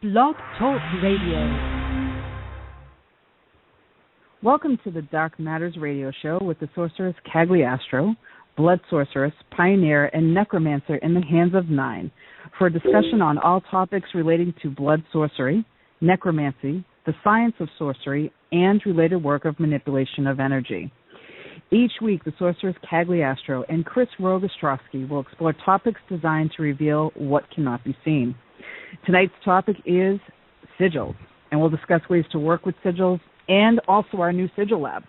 Blog Talk Radio. Welcome to the Dark Matters radio show with the Sorceress Cagliastro, blood sorceress, pioneer, and necromancer in the hands of 9, for a discussion on all topics relating to blood sorcery, necromancy, the science of sorcery, and related work of manipulation of energy. Each week, the Sorceress Cagliastro and Chris Rogostrowski will explore topics designed to reveal what cannot be seen. Tonight's topic is sigils, and we'll discuss ways to work with sigils and also our new sigil lab.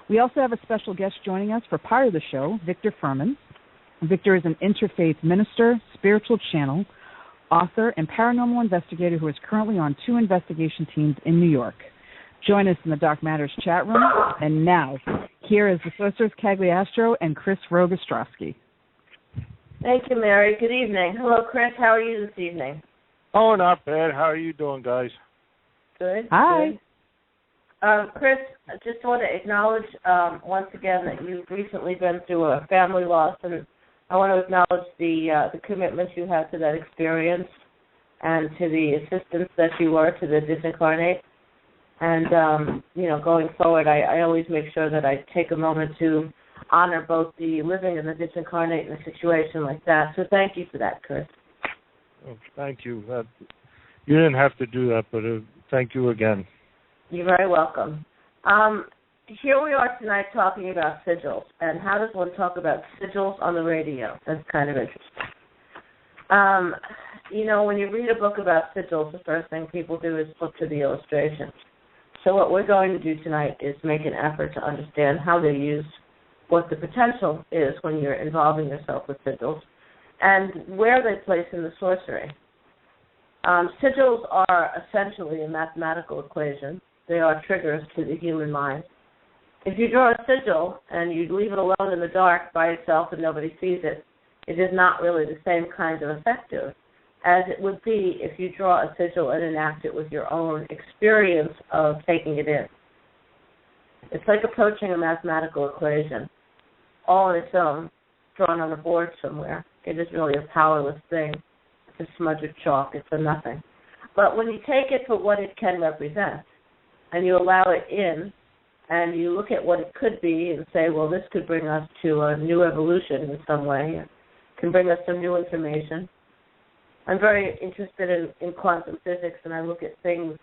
We also have a special guest joining us for part of the show, Victor Furman. Victor is an interfaith minister, spiritual channel, author, and paranormal investigator who is currently on 2 investigation teams in New York. Join us in the Dark Matters chat room. And now, here is the Sorceress Cagliastro and Chris Rogostrowski. Thank you, Mary. Good evening. Hello, Chris. How are you this evening? Oh, not bad. How are you doing, guys? Good. Hi. Good. Chris, I just want to acknowledge once again that you've recently been through a family loss, and I want to acknowledge the commitment you had to that experience and to the assistance that you were to the disincarnate. And, going forward, I always make sure that I take a moment to honor both the living and the disincarnate in a situation like that. So thank you for that, Chris. Oh, thank you. You didn't have to do that, but thank you again. You're very welcome. Here we are tonight talking about sigils. And how does one talk about sigils on the radio? That's kind of interesting. When you read a book about sigils, the first thing people do is look to the illustrations. So what we're going to do tonight is make an effort to understand how they're used, what the potential is when you're involving yourself with sigils, and where they place in the sorcery. Sigils are essentially a mathematical equation. They are triggers to the human mind. If you draw a sigil and you leave it alone in the dark by itself and nobody sees it, it is not really the same kind of effective as it would be if you draw a sigil and enact it with your own experience of taking it in. It's like approaching a mathematical equation, all on its own, drawn on a board somewhere. It is really a powerless thing. It's a smudge of chalk. It's a nothing. But when you take it for what it can represent, and you allow it in, and you look at what it could be and say, well, this could bring us to a new evolution in some way, it can bring us some new information. I'm very interested in quantum physics, and I look at things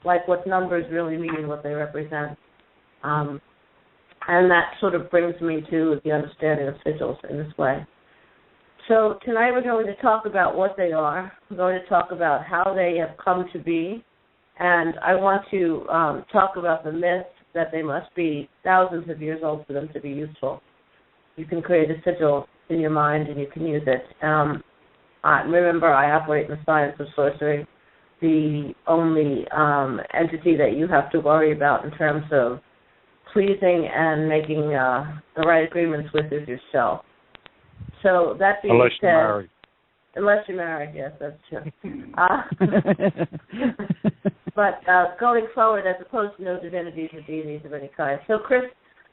like what numbers really mean, what they represent. And that sort of brings me to the understanding of sigils in this way. So tonight we're going to talk about what they are. We're going to talk about how they have come to be. And I want to talk about the myth that they must be thousands of years old for them to be useful. You can create a sigil in your mind and you can use it. Remember, I operate in the science of sorcery. The only entity that you have to worry about in terms of pleasing and making the right agreements with is yourself. So that being Unless said, you're married. Unless you're married, yes, that's true. But going forward, as opposed to no divinities or deities of any kind. So, Chris,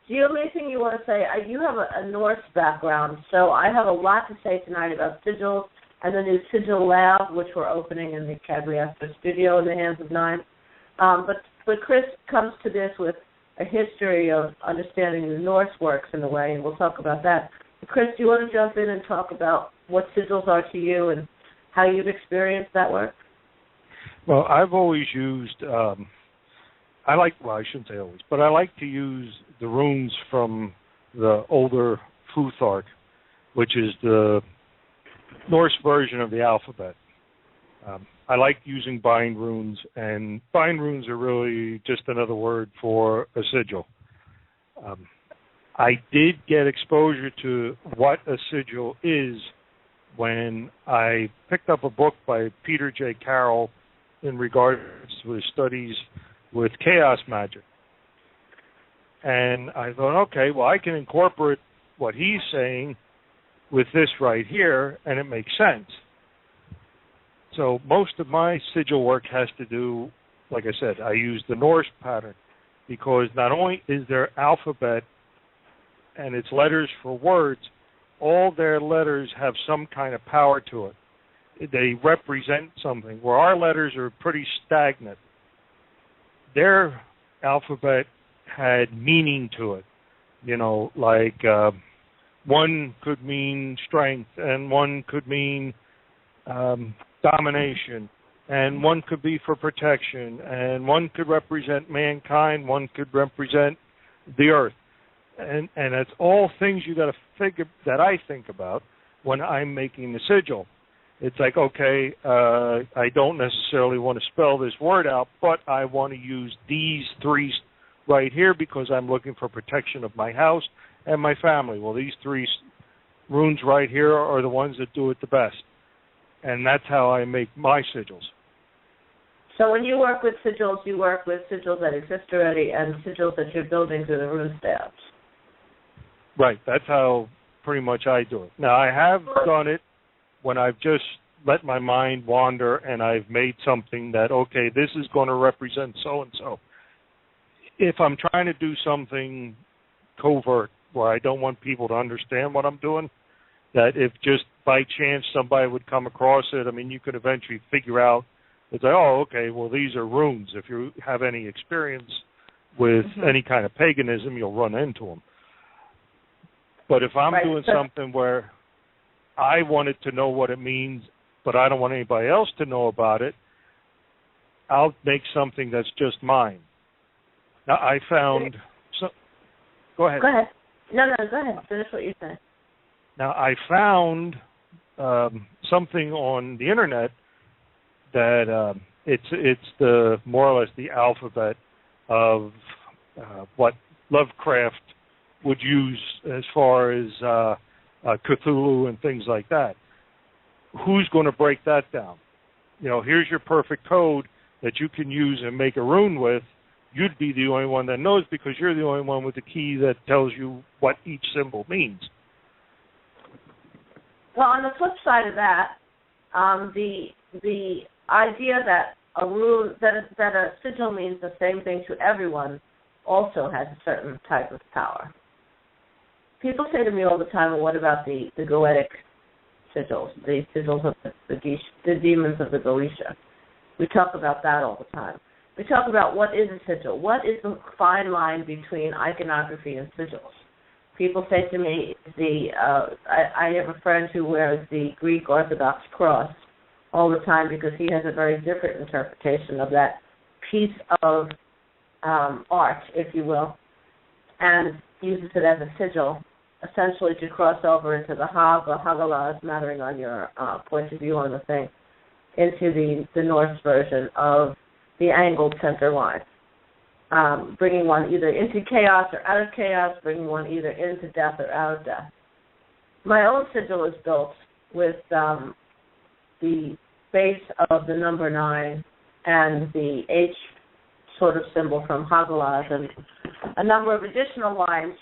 do you have anything you want to say? You have a Norse background, so I have a lot to say tonight about sigils and the new sigil lab, which we're opening in the Cagliastro studio in the hands of 9. But Chris comes to this with a history of understanding the Norse works in a way, and we'll talk about that. But Chris, do you want to jump in and talk about what sigils are to you and how you've experienced that work? Well, I've always used, I shouldn't say always, but I like to use the runes from the older Futhark, which is the Norse version of the alphabet. I like using bind runes, and bind runes are really just another word for a sigil. I did get exposure to what a sigil is when I picked up a book by Peter J. Carroll in regards to his studies with chaos magic. And I thought, okay, well, I can incorporate what he's saying with this right here, and it makes sense. So most of my sigil work has to do, like I said, I use the Norse pattern because not only is their alphabet and its letters for words, all their letters have some kind of power to it. they represent something, where our letters are pretty stagnant. Their alphabet had meaning to it. Like one could mean strength, and one could mean domination, and one could be for protection, and one could represent mankind, one could represent the earth. And it's all things you got to figure, that I think about when I'm making the sigil. It's like, okay, I don't necessarily want to spell this word out, but I want to use these three right here because I'm looking for protection of my house and my family. Well, these three runes right here are the ones that do it the best. And that's how I make my sigils. So when you work with sigils, you work with sigils that exist already and sigils that you're building through the rune stamps. Right. That's how pretty much I do it. Now, I have done it when I've just let my mind wander and I've made something that, okay, this is going to represent so-and-so. If I'm trying to do something covert where I don't want people to understand what I'm doing, that if just by chance somebody would come across it, I mean, you could eventually figure out, it's like, oh, okay, well, these are runes. If you have any experience with any kind of paganism, you'll run into them. But if I'm doing something where I wanted to know what it means, but I don't want anybody else to know about it, I'll make something that's just mine. Now, I found... Go ahead. Go ahead. No, go ahead. Finish what you're saying. Now, I found something on the Internet that it's the more or less the alphabet of what Lovecraft would use as far as Cthulhu and things like that. Who's going to break that down? Here's your perfect code that you can use and make a rune with. You'd be the only one that knows because you're the only one with the key that tells you what each symbol means. Well, on the flip side of that, the idea that a rune, that a sigil means the same thing to everyone, also has a certain type of power. People say to me all the time, well, what about the goetic sigils, the sigils of the demons of the Goetia? We talk about that all the time. We talk about what is a sigil. What is the fine line between iconography and sigils? People say to me, I have a friend who wears the Greek Orthodox cross all the time because he has a very different interpretation of that piece of art, if you will, and uses it as a sigil, essentially to cross over into the Haggalah, mattering on your point of view on the thing, into the Norse version of the angled center line, bringing one either into chaos or out of chaos, bringing one either into death or out of death. My own sigil is built with the base of the number 9 and the H sort of symbol from Haggalah and a number of additional lines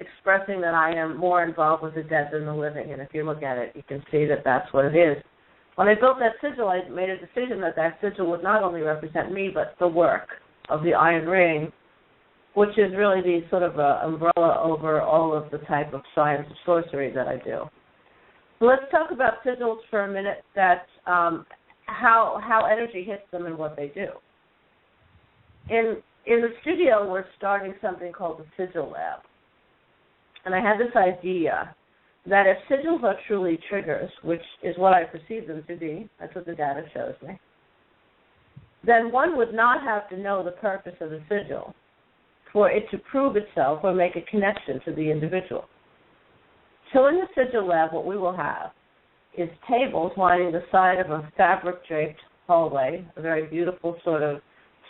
expressing that I am more involved with the dead than the living. And if you look at it, you can see that that's what it is. When I built that sigil, I made a decision that sigil would not only represent me, but the work of the Iron Ring, which is really the sort of umbrella over all of the type of science of sorcery that I do. So let's talk about sigils for a minute, that how energy hits them and what they do. In the studio, we're starting something called the Sigil Lab. And I had this idea that if sigils are truly triggers, which is what I perceive them to be, that's what the data shows me, then one would not have to know the purpose of the sigil for it to prove itself or make a connection to the individual. So in the Sigil Lab, what we will have is tables lining the side of a fabric-draped hallway, a very beautiful sort of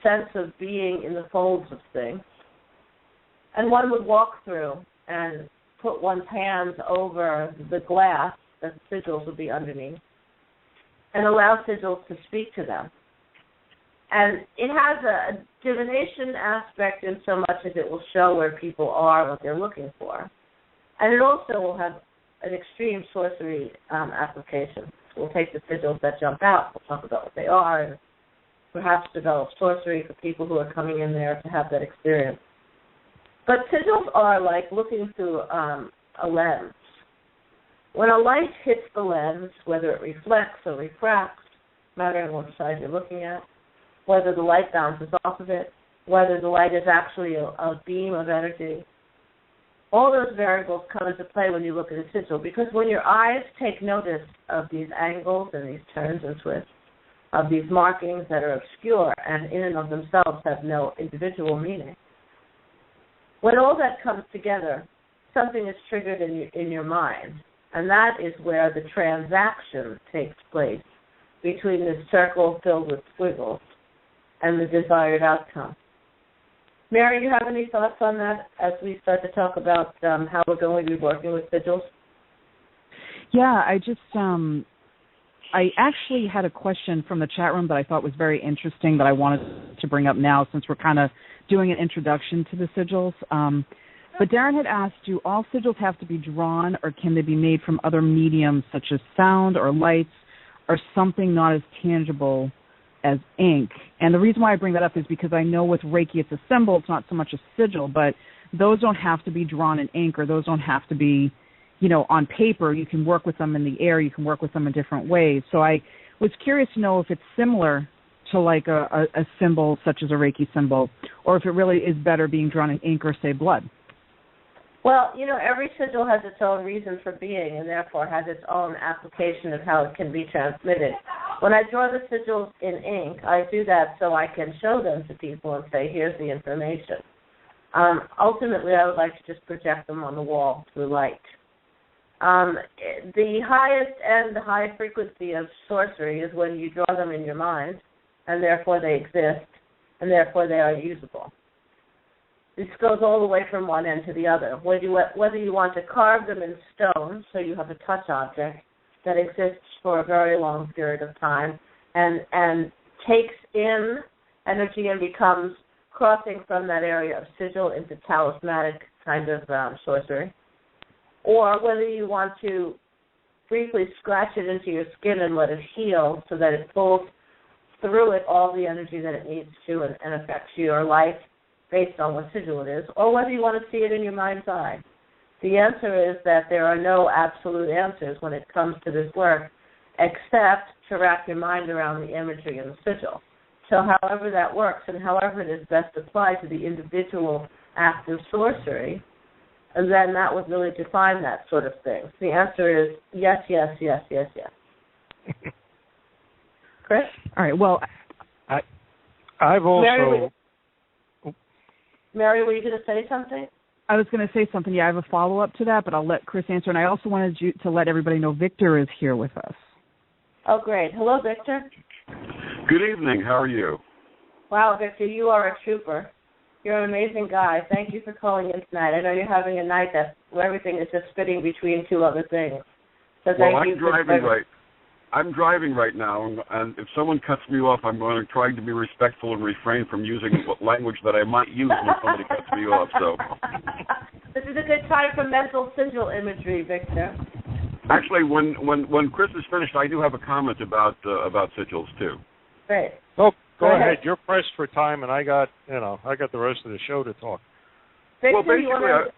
sense of being in the folds of things. And one would walk through and put one's hands over the glass that the sigils would be underneath and allow sigils to speak to them. And it has a divination aspect in so much as it will show where people are, what they're looking for. And it also will have an extreme sorcery application. We'll take the sigils that jump out, we'll talk about what they are, and perhaps develop sorcery for people who are coming in there to have that experience. But sigils are like looking through a lens. When a light hits the lens, whether it reflects or refracts, mattering which side you're looking at, whether the light bounces off of it, whether the light is actually a beam of energy, all those variables come into play when you look at a sigil, because when your eyes take notice of these angles and these turns and twists, of these markings that are obscure and in and of themselves have no individual meaning, when all that comes together, something is triggered in your mind, and that is where the transaction takes place between this circle filled with squiggles and the desired outcome. Mary, you have any thoughts on that as we start to talk about how we're going to be working with sigils? Yeah, I actually had a question from the chat room that I thought was very interesting that I wanted to bring up now since we're kind of doing an introduction to the sigils. But Darren had asked, do all sigils have to be drawn, or can they be made from other mediums such as sound or lights or something not as tangible as ink? And the reason why I bring that up is because I know with Reiki it's a symbol, it's not so much a sigil, but those don't have to be drawn in ink, or those don't have to be, on paper. You can work with them in the air, you can work with them in different ways. So I was curious to know if it's similar to like a symbol such as a Reiki symbol, or if it really is better being drawn in ink or, say, blood. Well, every sigil has its own reason for being and therefore has its own application of how it can be transmitted. When I draw the sigils in ink, I do that so I can show them to people and say, here's the information. Ultimately, I would like to just project them on the wall through light. The highest and the high frequency of sorcery is when you draw them in your mind, and therefore they exist, and therefore they are usable. This goes all the way from one end to the other. Whether you want to carve them in stone, so you have a touch object that exists for a very long period of time and takes in energy and becomes crossing from that area of sigil into talismanic kind of sorcery, or whether you want to briefly scratch it into your skin and let it heal so that it pulls through it all the energy that it needs to and affects your life based on what sigil it is, or whether you want to see it in your mind's eye. The answer is that there are no absolute answers when it comes to this work, except to wrap your mind around the imagery and the sigil. So however that works and however it is best applied to the individual act of sorcery, and then that would really define that sort of thing. So the answer is yes, yes, yes, yes, yes. Chris? All right, well, I've also... Mary, were you going to say something? I was going to say something. Yeah, I have a follow-up to that, but I'll let Chris answer. And I also wanted you to let everybody know Victor is here with us. Oh, great. Hello, Victor. Good evening. How are you? Wow, Victor, you are a trooper. You're an amazing guy. Thank you for calling in tonight. I know you're having a night where everything is just fitting between two other things. So I'm driving right now, and if someone cuts me off, I'm going to try to be respectful and refrain from using language that I might use when somebody cuts me off. So, this is a good time for mental sigil imagery, Victor. Actually, when Chris is finished, I do have a comment about sigils too. Great. Oh, go ahead. You're pressed for time, and I got the rest of the show to talk. Victor, well, basically,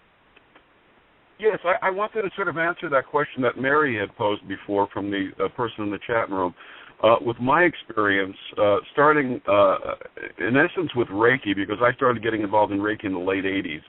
yes, I wanted to sort of answer that question that Mary had posed before from the person in the chat room. With my experience, starting in essence with Reiki, because I started getting involved in Reiki in the late 80s.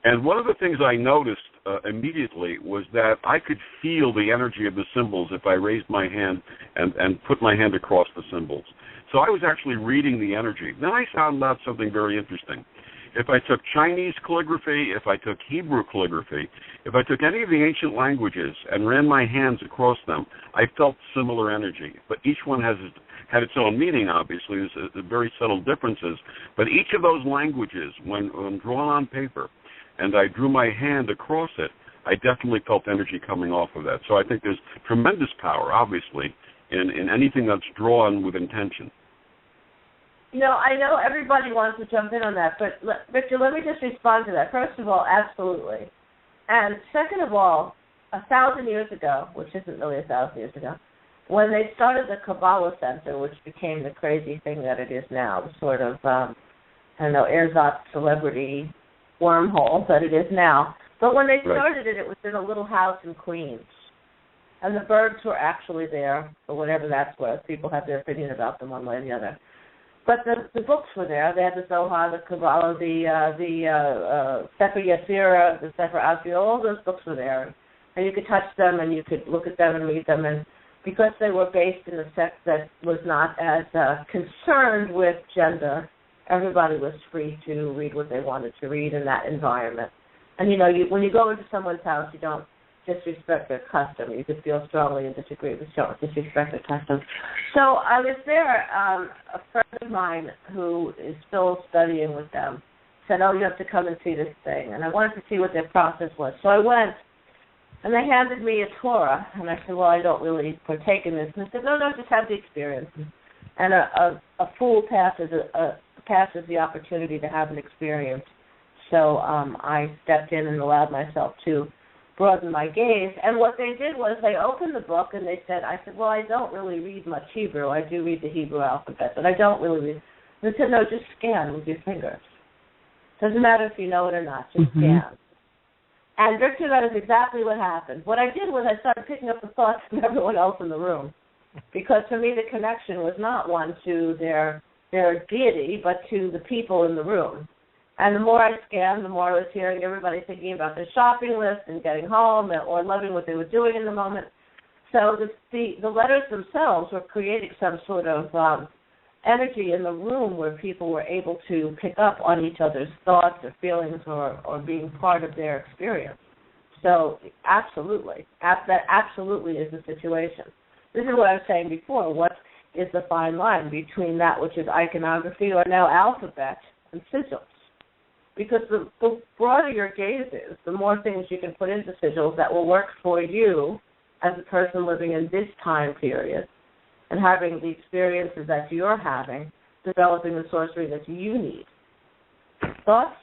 And one of the things I noticed immediately was that I could feel the energy of the symbols if I raised my hand and put my hand across the symbols. So I was actually reading the energy. Then I found out something very interesting. If I took Chinese calligraphy, if I took Hebrew calligraphy, if I took any of the ancient languages and ran my hands across them, I felt similar energy. But each one had its own meaning, obviously. There's very subtle differences. But each of those languages, when drawn on paper, and I drew my hand across it, I definitely felt energy coming off of that. So I think there's tremendous power, obviously, in anything that's drawn with intention. I know everybody wants to jump in on that, but Victor, let me just respond to that. First of all, absolutely. And second of all, 1,000 years ago, which isn't really 1,000 years ago, when they started the Kabbalah Center, which became the crazy thing that it is now, the sort of, ersatz celebrity wormhole that it is now. But when they started it was in a little house in Queens. And the birds were actually there, or whatever that's worth. People have their opinion about them one way or the other. But the books were there. They had the Zohar, the Kabbalah, the Sefer Yetzirah, the Sefer Asir. All those books were there. And you could touch them, and you could look at them and read them. And because they were based in a sect that was not as concerned with gender, everybody was free to read what they wanted to read in that environment. And, when you go into someone's house, you don't disrespect their custom. You could feel strongly and disagree, but don't disrespect their custom. So I was there. A friend of mine who is still studying with them said, "Oh, you have to come and see this thing." And I wanted to see what their process was. So I went, and they handed me a Torah. And I said, "Well, I don't really partake in this." And they said, No, just have the experience. And a fool passes the opportunity to have an experience. So I stepped in and allowed myself to broaden my gaze. And what they did was they opened the book and I said, well, I don't really read much Hebrew. I do read the Hebrew alphabet, but I don't really read. And they said, no, just scan with your fingers. Doesn't matter if you know it or not, just scan. And Victor, that is exactly what happened. What I did was I started picking up the thoughts from everyone else in the room, because for me the connection was not one to their deity, but to the people in the room. And the more I scanned, the more I was hearing everybody thinking about their shopping list and getting home or loving what they were doing in the moment. So the letters themselves were creating some sort of energy in the room where people were able to pick up on each other's thoughts or feelings or being part of their experience. So absolutely, that absolutely is the situation. This is what I was saying before. What is the fine line between that which is iconography or now alphabet and sigils? Because the broader your gaze is, the more things you can put into sigils that will work for you as a person living in this time period and having the experiences that you're having, developing the sorcery that you need. Thoughts?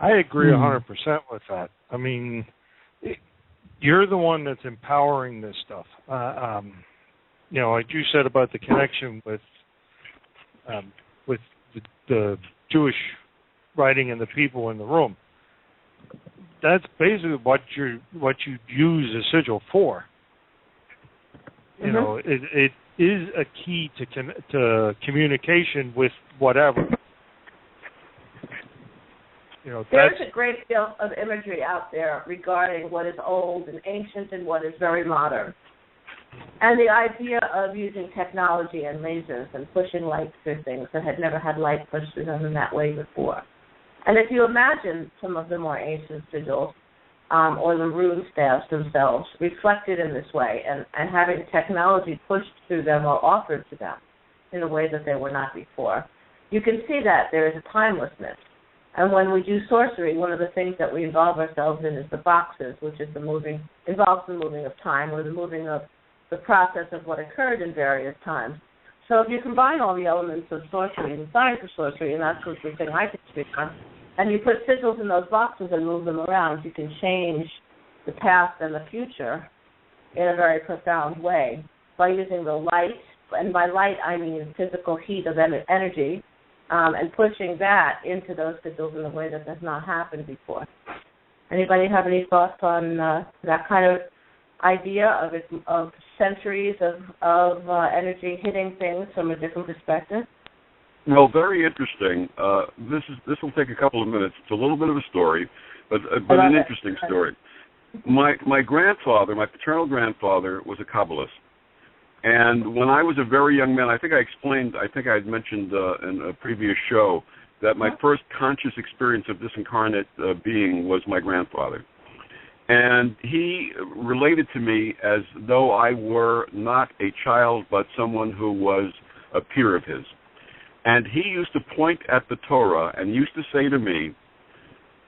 I agree 100% with that. I mean, you're the one that's empowering this stuff. Like you said about the connection with the Jewish writing and the people in the room. That's basically what you use a sigil for. It is a key to communication with whatever. There's a great deal of imagery out there regarding what is old and ancient and what is very modern. And the idea of using technology and lasers and pushing light through things that had never had light pushed through them in that way before. And if you imagine some of the more ancient sigils or the rune staffs themselves reflected in this way and having technology pushed through them or offered to them in a way that they were not before, you can see that there is a timelessness. And when we do sorcery, one of the things that we involve ourselves in is the boxes, which is involves the moving of time or the moving of the process of what occurred in various times. So if you combine all the elements of sorcery and the science of sorcery, and that's the thing I can speak on, and you put sigils in those boxes and move them around, you can change the past and the future in a very profound way by using the light, and by light I mean physical heat of energy, and pushing that into those sigils in a way that has not happened before. Anybody have any thoughts on that kind of idea of centuries of energy hitting things from a different perspective? Well, very interesting. This will take a couple of minutes. It's a little bit of a story, but an interesting story. My grandfather, my paternal grandfather, was a Kabbalist. And when I was a very young man, I think I had mentioned in a previous show that my first conscious experience of this incarnate being was my grandfather. And he related to me as though I were not a child, but someone who was a peer of his. And he used to point at the Torah and used to say to me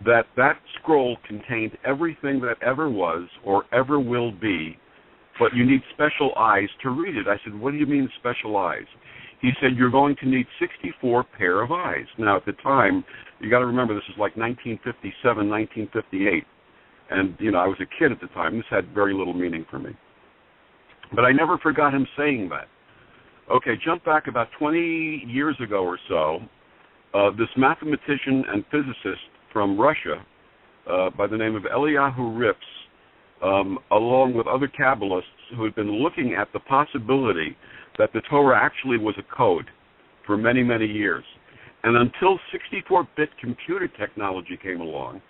that scroll contained everything that ever was or ever will be, but you need special eyes to read it. I said, what do you mean special eyes? He said, you're going to need 64 pair of eyes. Now, at the time, you got to remember, this is like 1957, 1958. And, I was a kid at the time. This had very little meaning for me. But I never forgot him saying that. Okay, jump back about 20 years ago or so. This mathematician and physicist from Russia by the name of Eliyahu Rips along with other Kabbalists who had been looking at the possibility that the Torah actually was a code for many, many years. And until 64-bit computer technology came along,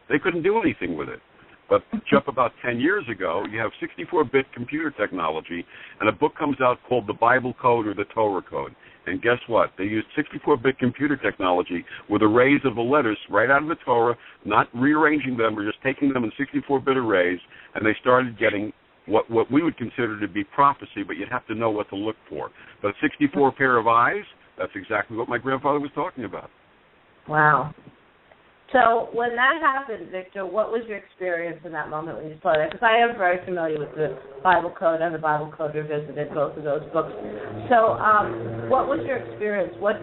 they couldn't do anything with it. But jump about 10 years ago, you have 64-bit computer technology, and a book comes out called the Bible Code or the Torah Code. And guess what? They used 64-bit computer technology with arrays of the letters right out of the Torah, not rearranging them or just taking them in 64-bit arrays, and they started getting what we would consider to be prophecy, but you'd have to know what to look for. But 64 pair of eyes, that's exactly what my grandfather was talking about. Wow. So when that happened, Victor, what was your experience in that moment when you saw that? Because I am very familiar with the Bible Code and the Bible Code Revisited, both of those books. So what was your experience? What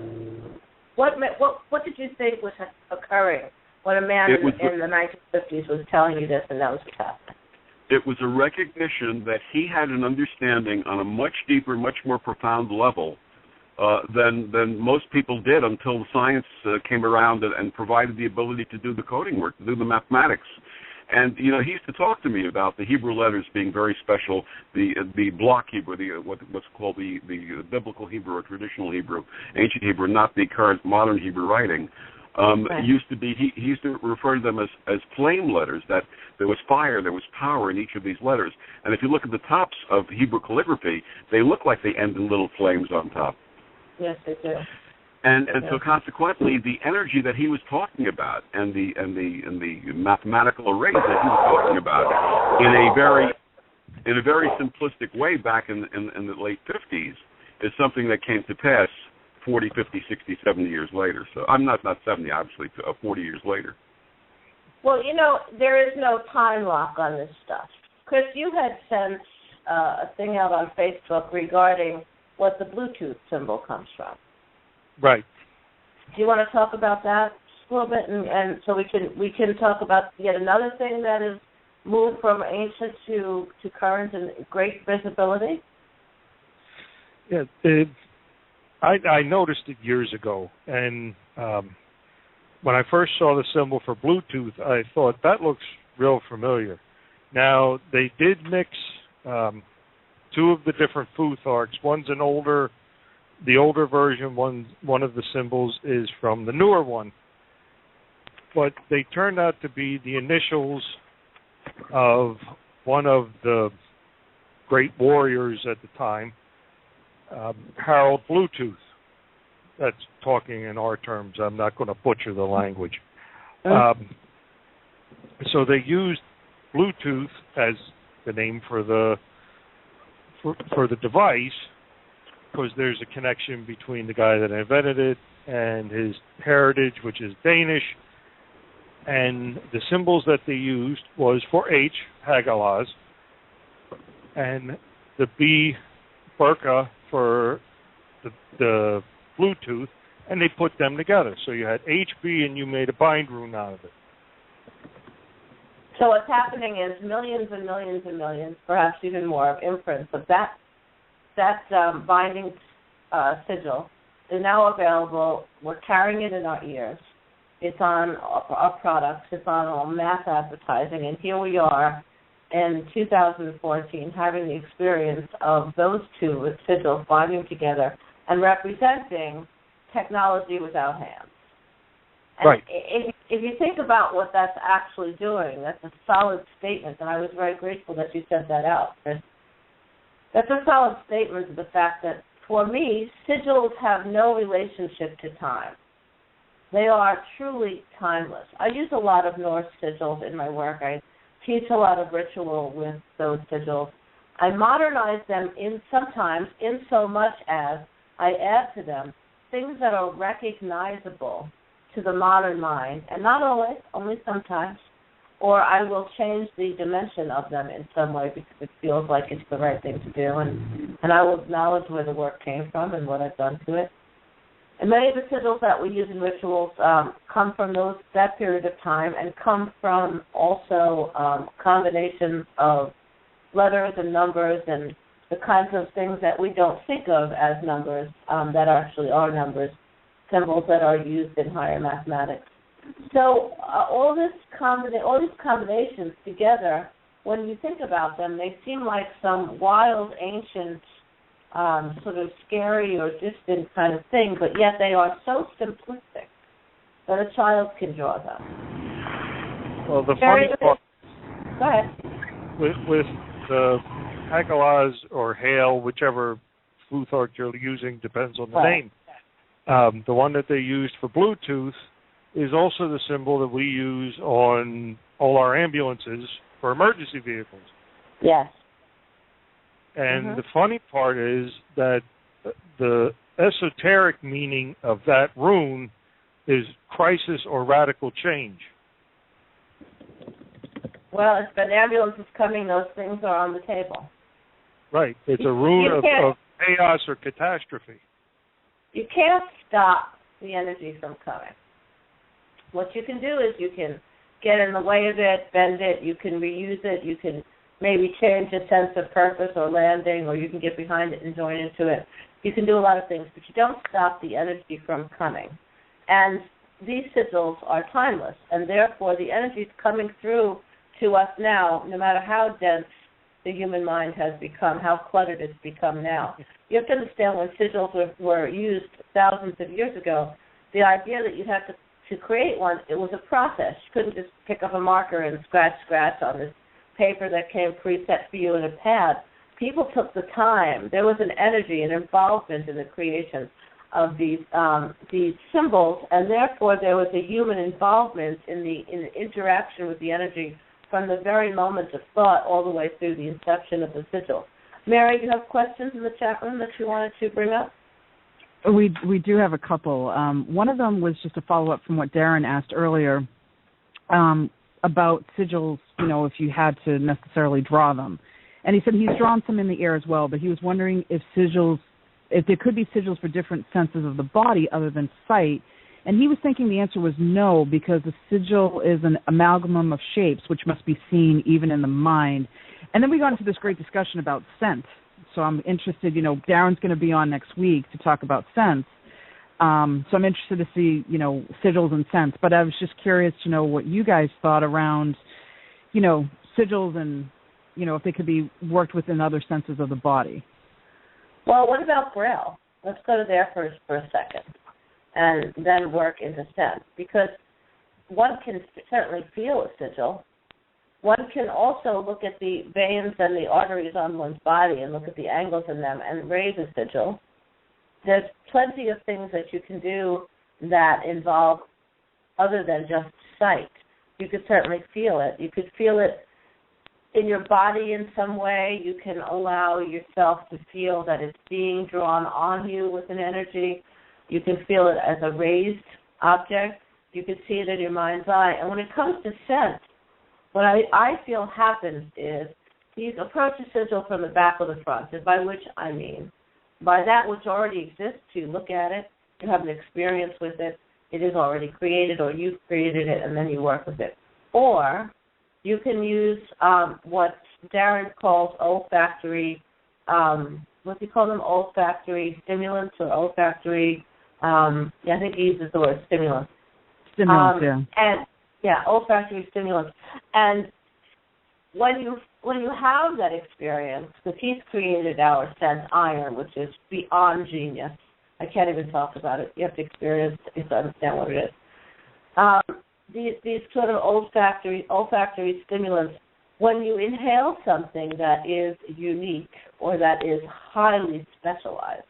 did you think was occurring when a man in the 1950s was telling you this and that was what's happening? It was a recognition that he had an understanding on a much deeper, much more profound level than most people did until science came around and provided the ability to do the coding work, to do the mathematics. And, you know, he used to talk to me about the Hebrew letters being very special, the block Hebrew, what's called the biblical Hebrew or traditional Hebrew, ancient Hebrew, not the current modern Hebrew writing. Right. He used to refer to them as flame letters, that there was fire, there was power in each of these letters. And if you look at the tops of Hebrew calligraphy, they look like they end in little flames on top. Yes, they do. And so consequently, the energy that he was talking about and the mathematical arrays that he was talking about in a very simplistic way back in the late 50s is something that came to pass 40, 50, 60, 70 years later. So I'm not 70, obviously, 40 years later. Well, you know, there is no time lock on this stuff. Chris, you had sent a thing out on Facebook regarding what the Bluetooth symbol comes from. Right. Do you want to talk about that a little bit, and so we can talk about yet another thing that is moved from ancient to current and great visibility? Yeah, I noticed it years ago, and when I first saw the symbol for Bluetooth, I thought that looks real familiar. Now they did mix two of the different Futharks. One's the older version. One of the symbols is from the newer one. But they turned out to be the initials of one of the great warriors at the time, Harold Bluetooth. That's talking in our terms. I'm not going to butcher the language. So they used Bluetooth as the name for the device, because there's a connection between the guy that invented it and his heritage, which is Danish. And the symbols that they used was for H, Hagalaz, and the B, Burqa, for the Bluetooth, and they put them together. So you had HB, and you made a bind rune out of it. So what's happening is millions and millions and millions, perhaps even more, of imprints of that binding sigil is now available. We're carrying it in our ears. It's on our products. It's on all mass advertising. And here we are in 2014 having the experience of those two sigils binding together and representing technology without hands. And right. If you think about what that's actually doing, that's a solid statement, and I was very grateful that you sent that out. That's a solid statement of the fact that, for me, sigils have no relationship to time. They are truly timeless. I use a lot of Norse sigils in my work. I teach a lot of ritual with those sigils. I modernize them sometimes in so much as I add to them things that are recognizable to the modern mind, and not always, only sometimes, or I will change the dimension of them in some way because it feels like it's the right thing to do, and I will acknowledge where the work came from and what I've done to it. And many of the sigils that we use in rituals come from that period of time and come from also combinations of letters and numbers and the kinds of things that we don't think of as numbers that actually are numbers, symbols that are used in higher mathematics. So all these combinations together when you think about them, they seem like some wild, ancient, sort of scary or distant kind of thing, but yet they are so simplistic that a child can draw them. Well, the funny part, go ahead. With the Hagalaz or Hale, whichever Futhark you're using, depends on the name. The one that they used for Bluetooth is also the symbol that we use on all our ambulances for emergency vehicles. Yes. And the funny part is that the esoteric meaning of that rune is crisis or radical change. Well, if an ambulance is coming, those things are on the table. Right. It's a rune of chaos or catastrophe. You can't stop the energy from coming. What you can do is you can get in the way of it, bend it, you can reuse it, you can maybe change a sense of purpose or landing, or you can get behind it and join into it. You can do a lot of things, but you don't stop the energy from coming. And these sigils are timeless, and therefore the energy is coming through to us now, no matter how dense the human mind has become, how cluttered it's become now. You have to understand when sigils were used thousands of years ago, the idea that you had to create one, it was a process. You couldn't just pick up a marker and scratch on this paper that came preset for you in a pad. People took the time. There was an energy, an involvement in the creation of these symbols, and therefore there was a human involvement in the interaction with the energy from the very moment of thought all the way through the inception of the sigil. Mary, do you have questions in the chat room that you wanted to bring up? We do have a couple. One of them was just a follow-up from what Darren asked earlier about sigils, if you had to necessarily draw them. And he said he's drawn some in the air as well, but he was wondering if there could be sigils for different senses of the body other than sight. And he was thinking the answer was no, because a sigil is an amalgam of shapes, which must be seen even in the mind. And then we got into this great discussion about scent. So I'm interested, Darren's going to be on next week to talk about scents. So I'm interested to see, sigils and scents. But I was just curious to know what you guys thought around, sigils and, if they could be worked within other senses of the body. Well, what about Braille? Let's go to there for a second and then work into scent. Because one can certainly feel a sigil. One can also look at the veins and the arteries on one's body and look at the angles in them and raise a sigil. There's plenty of things that you can do that involve other than just sight. You could certainly feel it. You could feel it in your body in some way. You can allow yourself to feel that it's being drawn on you with an energy. You can feel it as a raised object. You can see it in your mind's eye. And when it comes to scent, what I feel happens is you approach a sigil from the back or the front, and by which I mean by that which already exists, you look at it, you have an experience with it, it is already created, or you've created it, and then you work with it. Or you can use what Darren calls olfactory, what do you call them, olfactory stimulants or olfactory, I think he uses the word stimulants. Stimulants, yeah. And olfactory stimulants. And when you have that experience, because he's created our scent iron, which is beyond genius. I can't even talk about it. You have to experience it to understand what it is. These sort of olfactory stimulants, when you inhale something that is unique or that is highly specialized,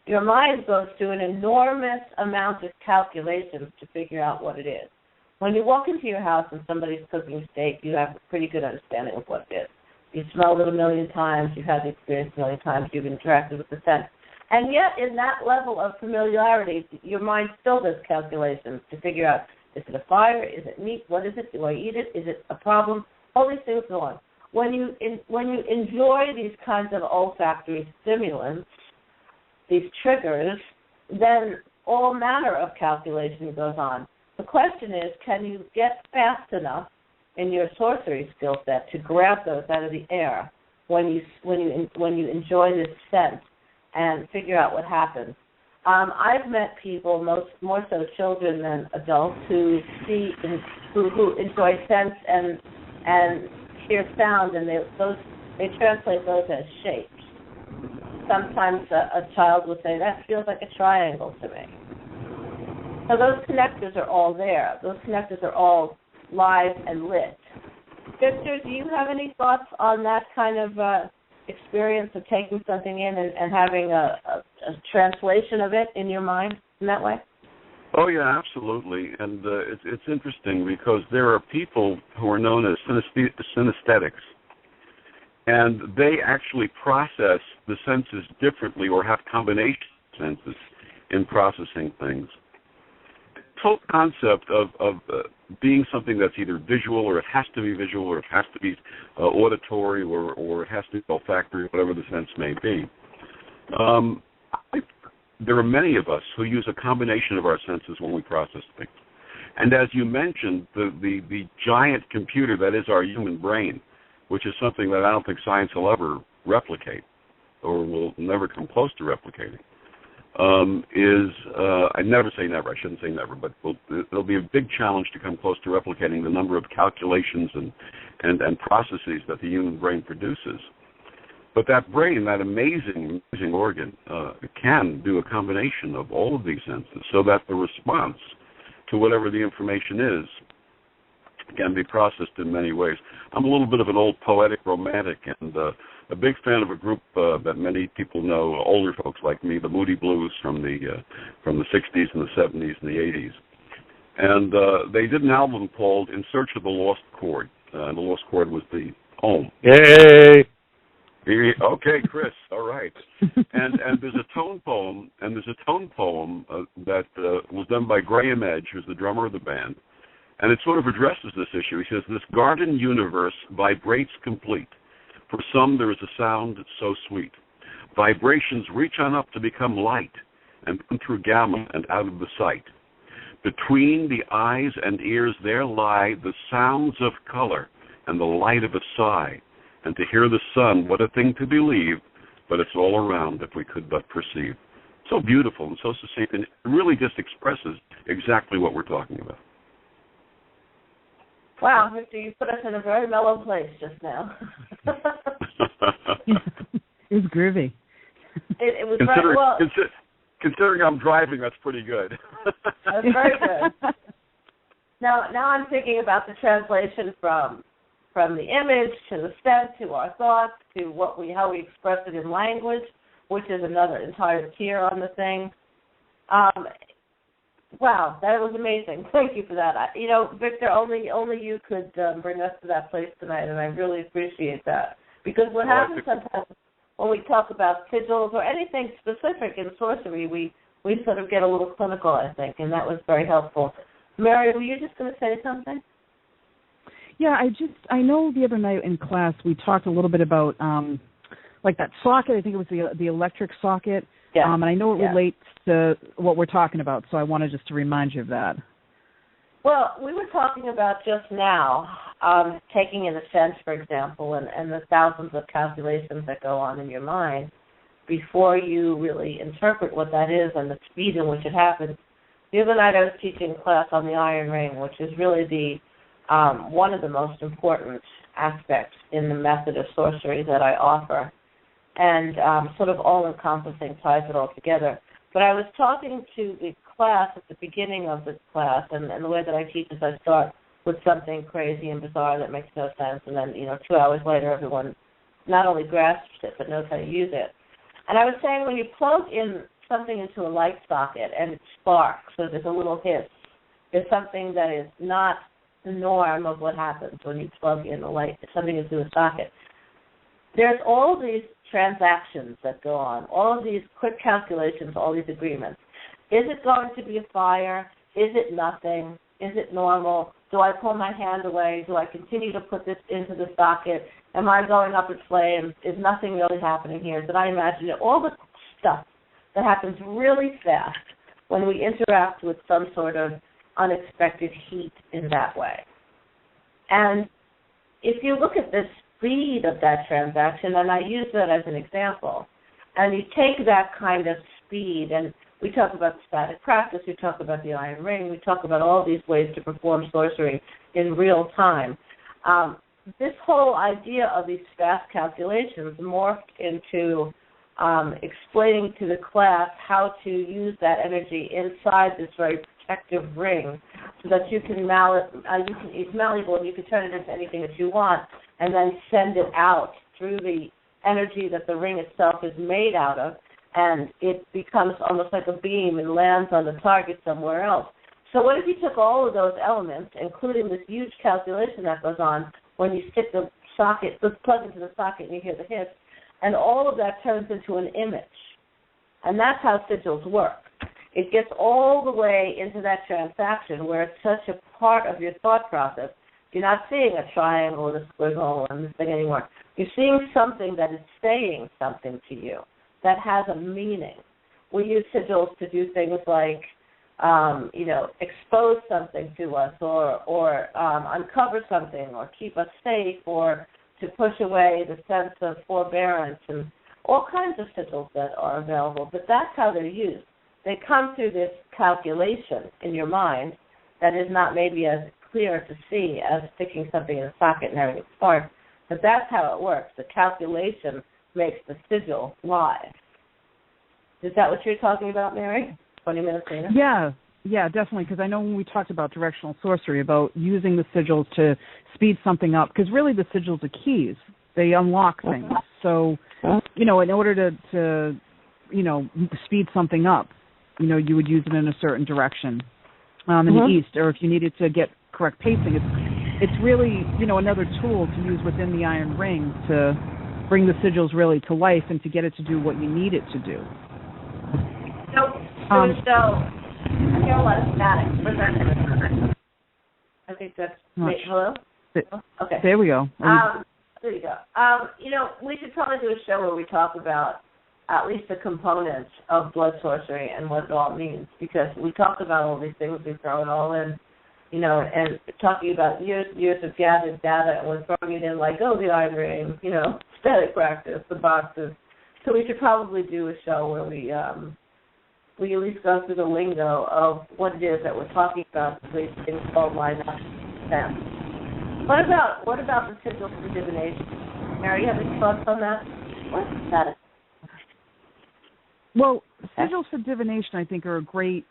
your mind goes through an enormous amount of calculations to figure out what it is. When you walk into your house and somebody's cooking steak, you have a pretty good understanding of what it is. You've smelled it a million times, you've had the experience a million times, you've interacted with the scent. And yet, in that level of familiarity, your mind still does calculations to figure out, is it a fire, is it meat, what is it, do I eat it, is it a problem? All these things go on. When you enjoy these kinds of olfactory stimulants, these triggers, then all manner of calculation goes on. The question is, can you get fast enough in your sorcery skill set to grab those out of the air when you enjoy this scent and figure out what happens? I've met people, more so children than adults, who enjoy scents and hear sound, and they translate those as shapes. Sometimes a child will say, that feels like a triangle to me. So those connectors are all there. Those connectors are all live and lit. Victor, do you have any thoughts on that kind of experience of taking something in and having a translation of it in your mind in that way? Oh, yeah, absolutely. And it's interesting because there are people who are known as synesthetics, and they actually process the senses differently or have combination senses in processing things. The whole concept of being something that's either visual, or it has to be visual, or it has to be auditory, or it has to be olfactory, whatever the sense may be. There are many of us who use a combination of our senses when we process things. And as you mentioned, the giant computer that is our human brain, which is something that I don't think science will ever replicate, or will never come close to replicating, I never say never, I shouldn't say never, but it'll be a big challenge to come close to replicating the number of calculations and processes that the human brain produces. But that brain, that amazing organ, can do a combination of all of these senses so that the response to whatever the information is can be processed in many ways. I'm a little bit of an old poetic romantic and a big fan of a group that many people know, older folks like me, the Moody Blues from the 60s and the 70s and the 80s. And they did an album called In Search of the Lost Chord. And the lost chord was the Om. Yay! Okay, Chris. All right. And there's a tone poem, that was done by Graham Edge, who's the drummer of the band, and it sort of addresses this issue. He says, "This garden universe vibrates complete. For some there is a sound so sweet. Vibrations reach on up to become light, and come through gamma and out of the sight. Between the eyes and ears there lie the sounds of color and the light of a sigh. And to hear the sun, what a thing to believe, but it's all around if we could but perceive." So beautiful and so succinct, and it really just expresses exactly what we're talking about. Wow, Victor, you put us in a very mellow place just now. It was groovy. It was very well. Considering I'm driving, that's pretty good. That's very good. Now I'm thinking about the translation from the image to the sense to our thoughts to how we express it in language, which is another entire tier on the thing. Wow, that was amazing. Thank you for that. Victor, only you could bring us to that place tonight, and I really appreciate that. Because what happens sometimes when we talk about sigils or anything specific in sorcery, we sort of get a little clinical, I think, and that was very helpful. Mary, were you just going to say something? Yeah, I know the other night in class we talked a little bit about like that socket. I think it was the electric socket. Yeah. And I know it relates to what we're talking about, so I wanted just to remind you of that. Well, we were talking about just now taking in a sense, for example, and the thousands of calculations that go on in your mind before you really interpret what that is and the speed in which it happens. The other night I was teaching a class on the iron ring, which is really the one of the most important aspects in the method of sorcery that I offer, and sort of all-encompassing, ties it all together. But I was talking to the class at the beginning of the class, and the way that I teach is I start with something crazy and bizarre that makes no sense, and then 2 hours later everyone not only grasps it but knows how to use it. And I was saying when you plug in something into a light socket and it sparks, so there's a little hiss, there's something that is not the norm of what happens when you plug in something into a socket. There's all these transactions that go on, all of these quick calculations, all these agreements. Is it going to be a fire? Is it nothing? Is it normal? Do I pull my hand away? Do I continue to put this into the socket? Am I going up in flames? Is nothing really happening here? Did I imagine it? All the stuff that happens really fast when we interact with some sort of unexpected heat in that way. And if you look at the speed of that transaction, and I use that as an example, and you take that kind of speed, and we talk about static practice, we talk about the iron ring, we talk about all these ways to perform sorcery in real time. this whole idea of these fast calculations morphed into explaining to the class how to use that energy inside this very protective ring, so that you can it's malleable and you can turn it into anything that you want, and then send it out through the energy that the ring itself is made out of, and it becomes almost like a beam and lands on the target somewhere else. So what if you took all of those elements, including this huge calculation that goes on when you stick the socket, the plug into the socket and you hear the hits, and all of that turns into an image. And that's how sigils work. It gets all the way into that transaction where it's such a part of your thought process. You're not seeing a triangle and a squiggle and this thing anymore. You're seeing something that is saying something to you that has a meaning. We use sigils to do things like, expose something to us, or uncover something, or keep us safe, or to push away the sense of forbearance, and all kinds of sigils that are available. But that's how they're used. They come through this calculation in your mind that is not maybe as clear to see as sticking something in a socket and having it spark, but that's how it works. The calculation makes the sigil live. Is that what you're talking about, Mary? 20 minutes later? Yeah, definitely, because I know when we talked about directional sorcery, about using the sigils to speed something up, because really the sigils are keys. They unlock things. So, in order to speed something up, you would use it in a certain direction in the east, or if you needed to get correct pacing. It's really, another tool to use within the iron ring to bring the sigils really to life and to get it to do what you need it to do. I hear a lot of static. What is that? I think that's me. Hello? Okay. There we go. There you go. We should probably do a show where we talk about at least the components of blood sorcery and what it all means, because we talk about all these things, we throw it all in, and talking about years of gathered data, and we're throwing it in like, the iron ring, static practice, the boxes. So we should probably do a show where we at least go through the lingo of what it is that we're talking about, so these things all line up. What about the sigils for divination? Mary, you have any thoughts on that? What is that? Well, sigils for divination, I think, are a great,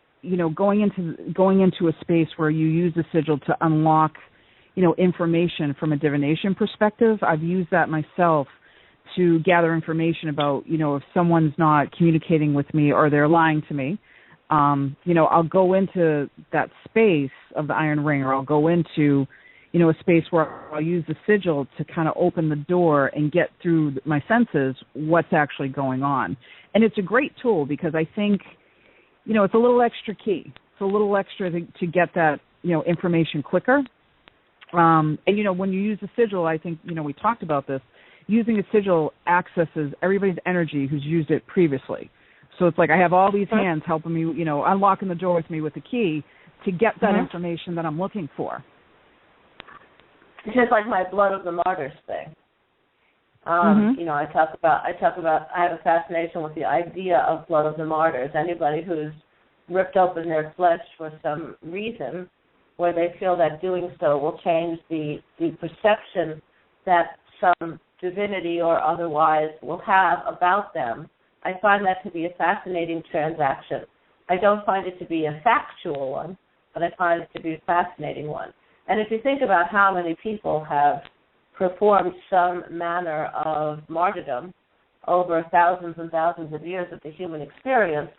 going into a space where you use the sigil to unlock, information from a divination perspective. I've used that myself to gather information about, if someone's not communicating with me or they're lying to me. I'll go into that space of the iron ring, or I'll go into, a space where I'll use the sigil to kind of open the door and get through my senses what's actually going on. And it's a great tool because I think, it's a little extra key. It's a little extra to get that, information quicker. And, when you use the sigil, I think, we talked about this, using a sigil accesses everybody's energy who's used it previously. So it's like I have all these hands helping me, unlocking the door with me with the key to get that information that I'm looking for. It's just like my Blood of the Martyrs thing. I talk about I have a fascination with the idea of Blood of the Martyrs. Anybody who's ripped open their flesh for some reason where they feel that doing so will change the perception that some divinity or otherwise will have about them. I find that to be a fascinating transaction. I don't find it to be a factual one, but I find it to be a fascinating one. And if you think about how many people have performed some manner of martyrdom over thousands and thousands of years of the human experience,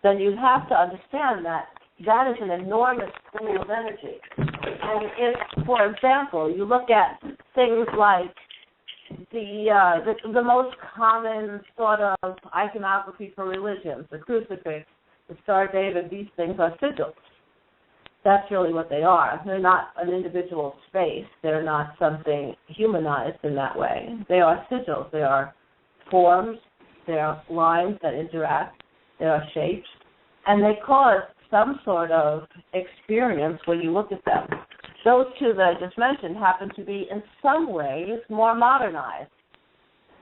then you have to understand that that is an enormous pool of energy. And if, for example, you look at things like the most common sort of iconography for religions, the crucifix, the Star of David, these things are sigils. That's really what they are. They're not an individual space. They're not something humanized in that way. They are sigils. They are forms. They are lines that interact. They are shapes. And they cause some sort of experience when you look at them. Those two that I just mentioned happen to be in some ways more modernized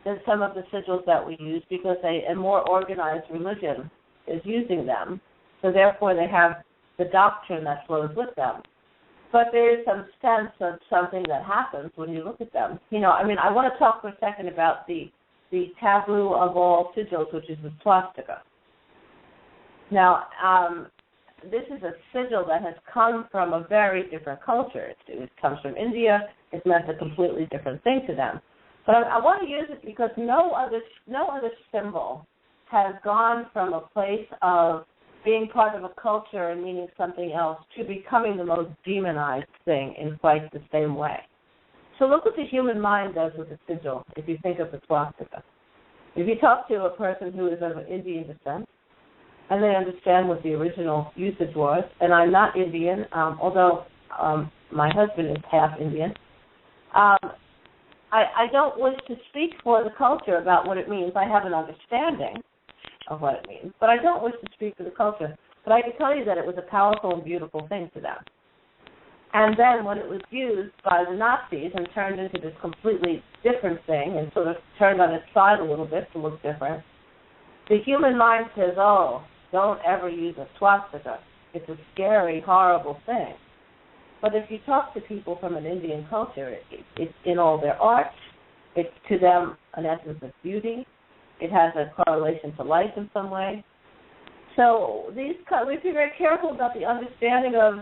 than some of the sigils that we use because a more organized religion is using them. So therefore they have the doctrine that flows with them. but there is some sense of something that happens when you look at them. I want to talk for a second about the taboo of all sigils, which is the swastika. Now, this is a sigil that has come from a very different culture. It comes from India. It meant a completely different thing to them. But I want to use it because no other symbol has gone from a place of being part of a culture and meaning something else to becoming the most demonized thing in quite the same way. So look what the human mind does with a sigil if you think of the swastika. If you talk to a person who is of Indian descent, and they understand what the original usage was, and I'm not Indian, although my husband is half Indian, I don't wish to speak for the culture about what it means. I have an understanding of what it means, but I don't wish to speak for the culture. But I can tell you that it was a powerful and beautiful thing to them. And then when it was used by the Nazis and turned into this completely different thing and sort of turned on its side a little bit to look different, the human mind says, oh, don't ever use a swastika. It's a scary, horrible thing. But if you talk to people from an Indian culture, it's in all their art. It's to them an essence of beauty. It has a correlation to life in some way. So we have to be very careful about the understanding of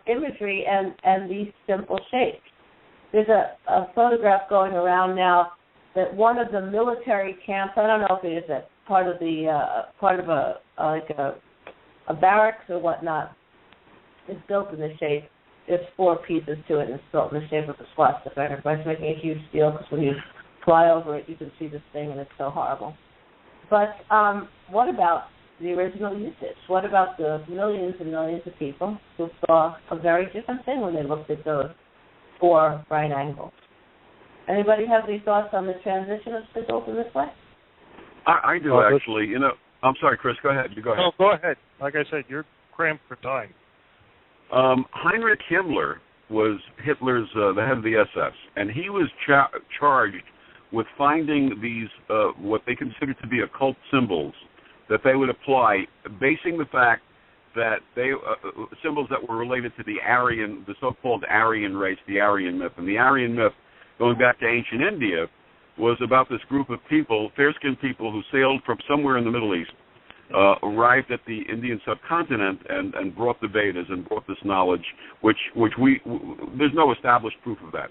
imagery and these simple shapes. There's a photograph going around now that one of the military camps, I don't know if it is a part of a barracks or whatnot, is built in the shape. There's 4 pieces to it, and it's built in the shape of a swastika. Everybody's making a huge deal because when you fly over it, you can see this thing, and it's so horrible. But what about the original usage? What about the millions and millions of people who saw a very different thing when they looked at those 4 right angles? Anybody have any thoughts on the transition of sigils in this way? I do, actually. I'm sorry, Chris, go ahead. You go ahead. No, go ahead. Like I said, you're cramped for time. Heinrich Himmler was Hitler's, the head of the SS, and he was charged with finding these, what they considered to be occult symbols that they would apply, basing the fact that they, symbols that were related to the so-called Aryan race, the Aryan myth. And the Aryan myth, going back to ancient India, was about this group of people, fair-skinned people who sailed from somewhere in the Middle East, arrived at the Indian subcontinent and brought the Vedas and brought this knowledge, which there's no established proof of that.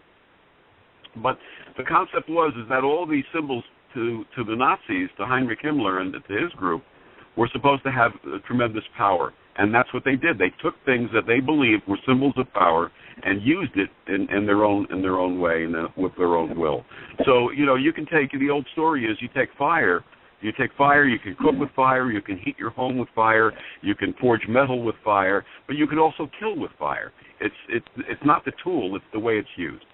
But the concept was that all these symbols to the Nazis, to Heinrich Himmler and to his group, were supposed to have tremendous power. And that's what they did. They took things that they believed were symbols of power and used it in their own way and with their own will. So, you can take, the old story is you take fire, you can cook with fire, you can heat your home with fire, you can forge metal with fire, but you can also kill with fire. It's not the tool, it's the way it's used.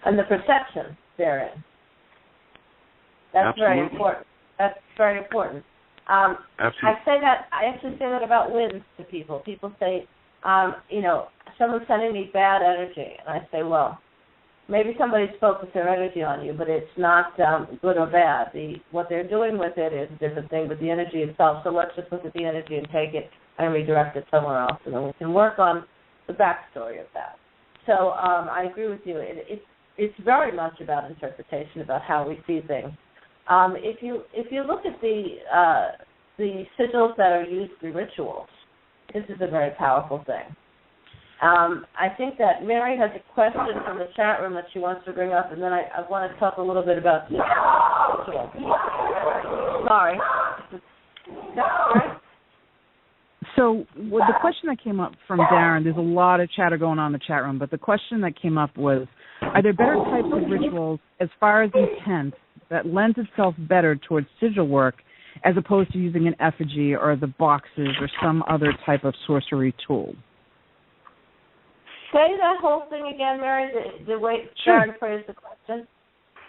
And the perception therein. That's Absolutely. very important. That's very important. Absolutely. I actually say that about winds to people. People say, someone's sending me bad energy. And I say, well, maybe somebody's focused their energy on you, but it's not good or bad. What they're doing with it is a different thing, but the energy itself, so let's just look at the energy and take it and redirect it somewhere else, and then we can work on the backstory of that. So I agree with you. It's very much about interpretation, about how we see things. If you look at the sigils that are used in rituals, this is a very powerful thing. I think that Mary has a question from the chat room that she wants to bring up, and then I want to talk a little bit about the ritual. Sorry. So the question that came up from Darren, there's a lot of chatter going on in the chat room, but the question that came up was, are there better types of rituals as far as intent that lends itself better towards sigil work as opposed to using an effigy or the boxes or some other type of sorcery tool? Say that whole thing again, Mary, the way Sharon phrased the question.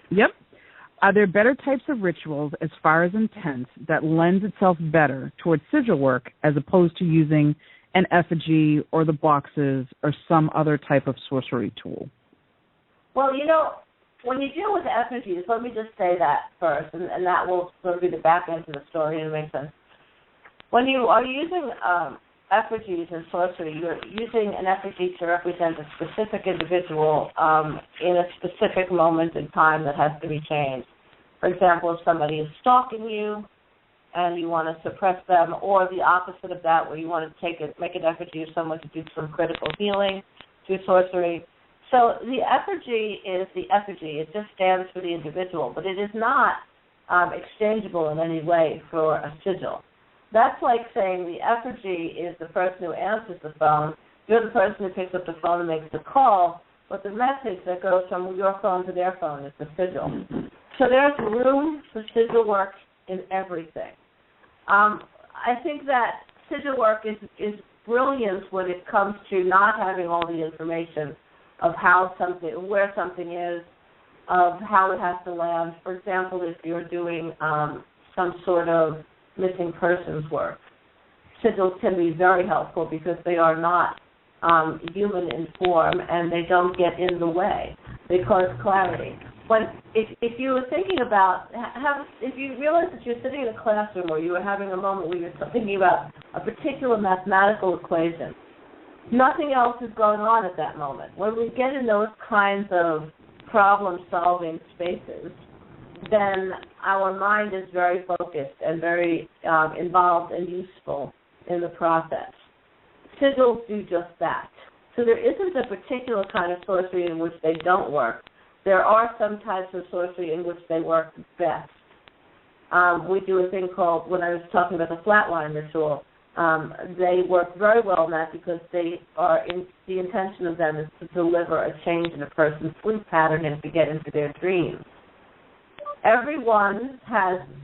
Yep. Are there better types of rituals as far as intent that lends itself better towards sigil work as opposed to using an effigy or the boxes or some other type of sorcery tool? Well, when you deal with effigies, let me just say that first, and that will sort of be the back end of the story, and it makes sense. When you are using effigies in sorcery, you're using an effigy to represent a specific individual in a specific moment in time that has to be changed. For example, if somebody is stalking you and you want to suppress them, or the opposite of that, where you want to make an effigy of someone to do some critical healing through sorcery. So the effigy is the effigy. It just stands for the individual, but it is not exchangeable in any way for a sigil. That's like saying the effigy is the person who answers the phone. You're the person who picks up the phone and makes the call, but the message that goes from your phone to their phone is the sigil. So there's room for sigil work in everything. I think that sigil work is brilliant when it comes to not having all the information of where something is, of how it has to land. For example, if you're doing some sort of missing persons work, sigils can be very helpful because they are not human in form and they don't get in the way. They cause clarity. But if you were thinking about, if you realize that you're sitting in a classroom or you were having a moment where you're thinking about a particular mathematical equation, nothing else is going on at that moment. When we get in those kinds of problem-solving spaces, then our mind is very focused and very involved and useful in the process. Sigils do just that. So there isn't a particular kind of sorcery in which they don't work. There are some types of sorcery in which they work best. We do a thing called, when I was talking about the flatline ritual, they work very well in that because the intention of them is to deliver a change in a person's sleep pattern and to get into their dreams. Everyone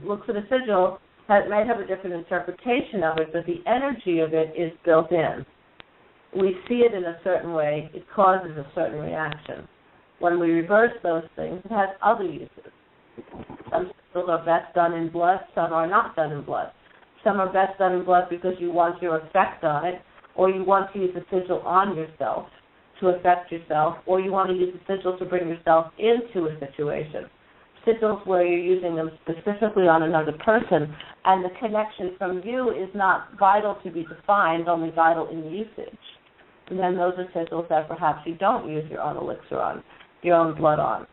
looks at a sigil, may have a different interpretation of it, but the energy of it is built in. We see it in a certain way, it causes a certain reaction. When we reverse those things, it has other uses. Some sigils are best done in blood, some are not done in blood. Some are best done in blood because you want your effect on it, or you want to use a sigil on yourself to affect yourself, or you want to use a sigil to bring yourself into a situation. Sigils where you're using them specifically on another person, and the connection from you is not vital to be defined, only vital in usage. And then those are sigils that perhaps you don't use your own elixir on, your own blood on.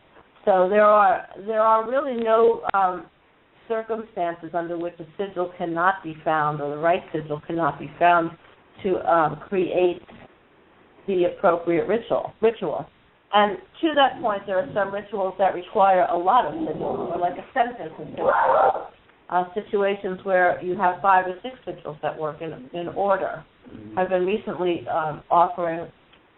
So there are really no circumstances under which a sigil cannot be found, or the right sigil cannot be found to create the appropriate ritual. And to that point, there are some rituals that require a lot of sigils, or like a sentence in situations where you have 5 or 6 sigils that work in order. I've been recently offering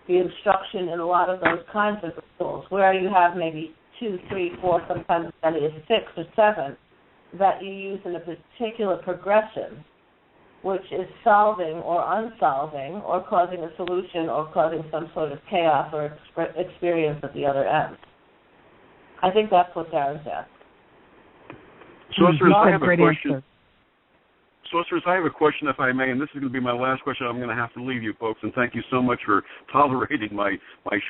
the instruction in a lot of those kinds of rituals where you have maybe 2, 3, 4, sometimes as many as 6 or 7 that you use in a particular progression, which is solving or unsolving or causing a solution or causing some sort of chaos or experience at the other end. I think that's what Darren's asked. Sorceress, I have a question. Sorceress, I have a question, if I may, and this is going to be my last question. I'm going to have to leave you folks, and thank you so much for tolerating my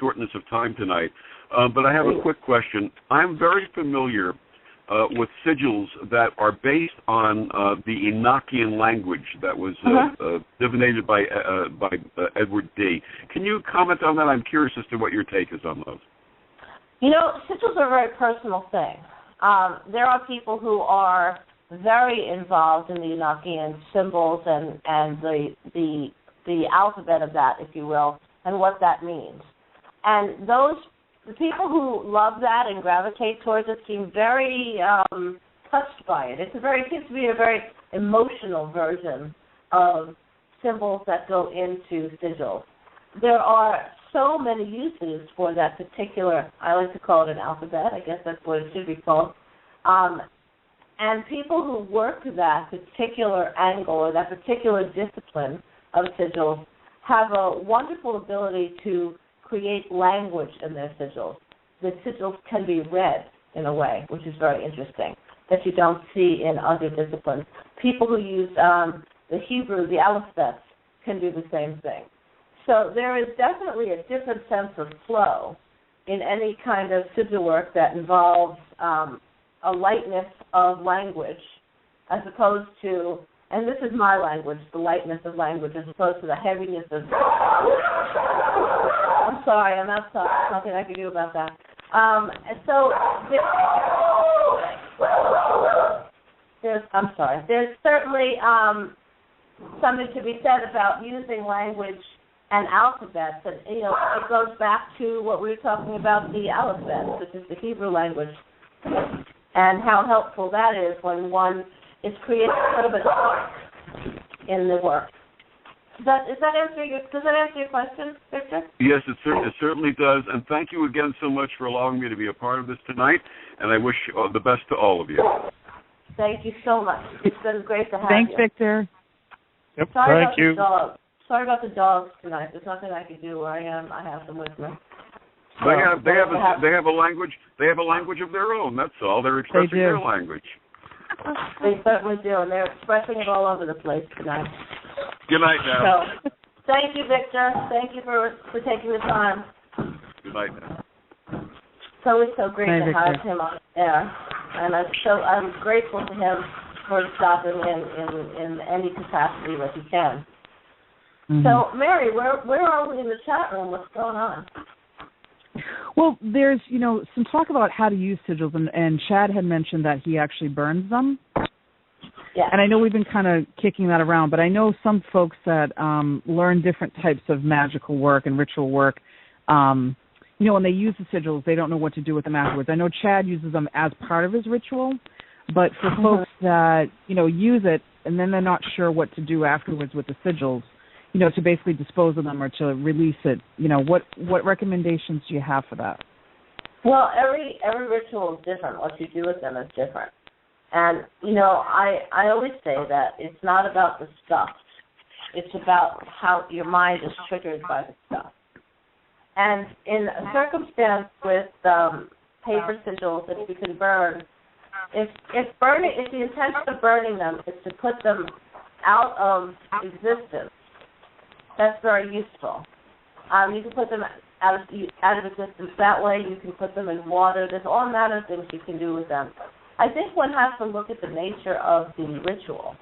shortness of time tonight. But I have a quick question. I'm very familiar with sigils that are based on the Enochian language that was divinated by Edward D. Can you comment on that? I'm curious as to what your take is on those. You know, sigils are a very personal thing. There are people who are very involved in the Enochian symbols and the alphabet of that, if you will, and what that means. And the people who love that and gravitate towards it seem very touched by it. It seems to be a very emotional version of symbols that go into sigils. There are so many uses for that particular, I like to call it an alphabet, I guess that's what it should be called. And people who work that particular angle or that particular discipline of sigils have a wonderful ability to create language in their sigils. The sigils can be read in a way, which is very interesting, that you don't see in other disciplines. People who use the Hebrew, the alphabets, can do the same thing. So there is definitely a different sense of flow in any kind of sigil work that involves a lightness of language as opposed to And this is my language, the lightness of language, as opposed to the heaviness of... I'm sorry, I'm outside. There's nothing I can do about that. There's certainly something to be said about using language and alphabets, and it goes back to what we were talking about, the alphabet, which is the Hebrew language, and how helpful that is when one is creating a little bit of art in the work. Does that answer your question, Victor? Yes, it certainly does, and thank you again so much for allowing me to be a part of this tonight, and I wish the best to all of you. Thank you so much. It's been great to have you. Thanks, Victor. Yep, thank you. Sorry about the dogs tonight. There's nothing I can do where I am. I have them with me. They have a language. They have a language of their own. That's all. They're expressing their language. They certainly do, and they're expressing it all over the place tonight. Good night now. So, thank you, Victor. Thank you for taking the time. Good night now. It's always so great to have him on air, and I'm grateful to him for stopping in any capacity that he can. Mm-hmm. So, Mary, where are we in the chat room? What's going on? Well, there's, some talk about how to use sigils, and Chad had mentioned that he actually burns them. Yeah. And I know we've been kind of kicking that around, but I know some folks that learn different types of magical work and ritual work, when they use the sigils, they don't know what to do with them afterwards. I know Chad uses them as part of his ritual, but for folks that, use it and then they're not sure what to do afterwards with the sigils, to basically dispose of them or to release it, what recommendations do you have for that? Well, every ritual is different. What you do with them is different. And, I always say that it's not about the stuff. It's about how your mind is triggered by the stuff. And in a circumstance with paper sigils that you can burn, if the intention of burning them is to put them out of existence, that's very useful. You can put them out of existence that way. You can put them in water. There's all manner of things you can do with them. I think one has to look at the nature of the ritual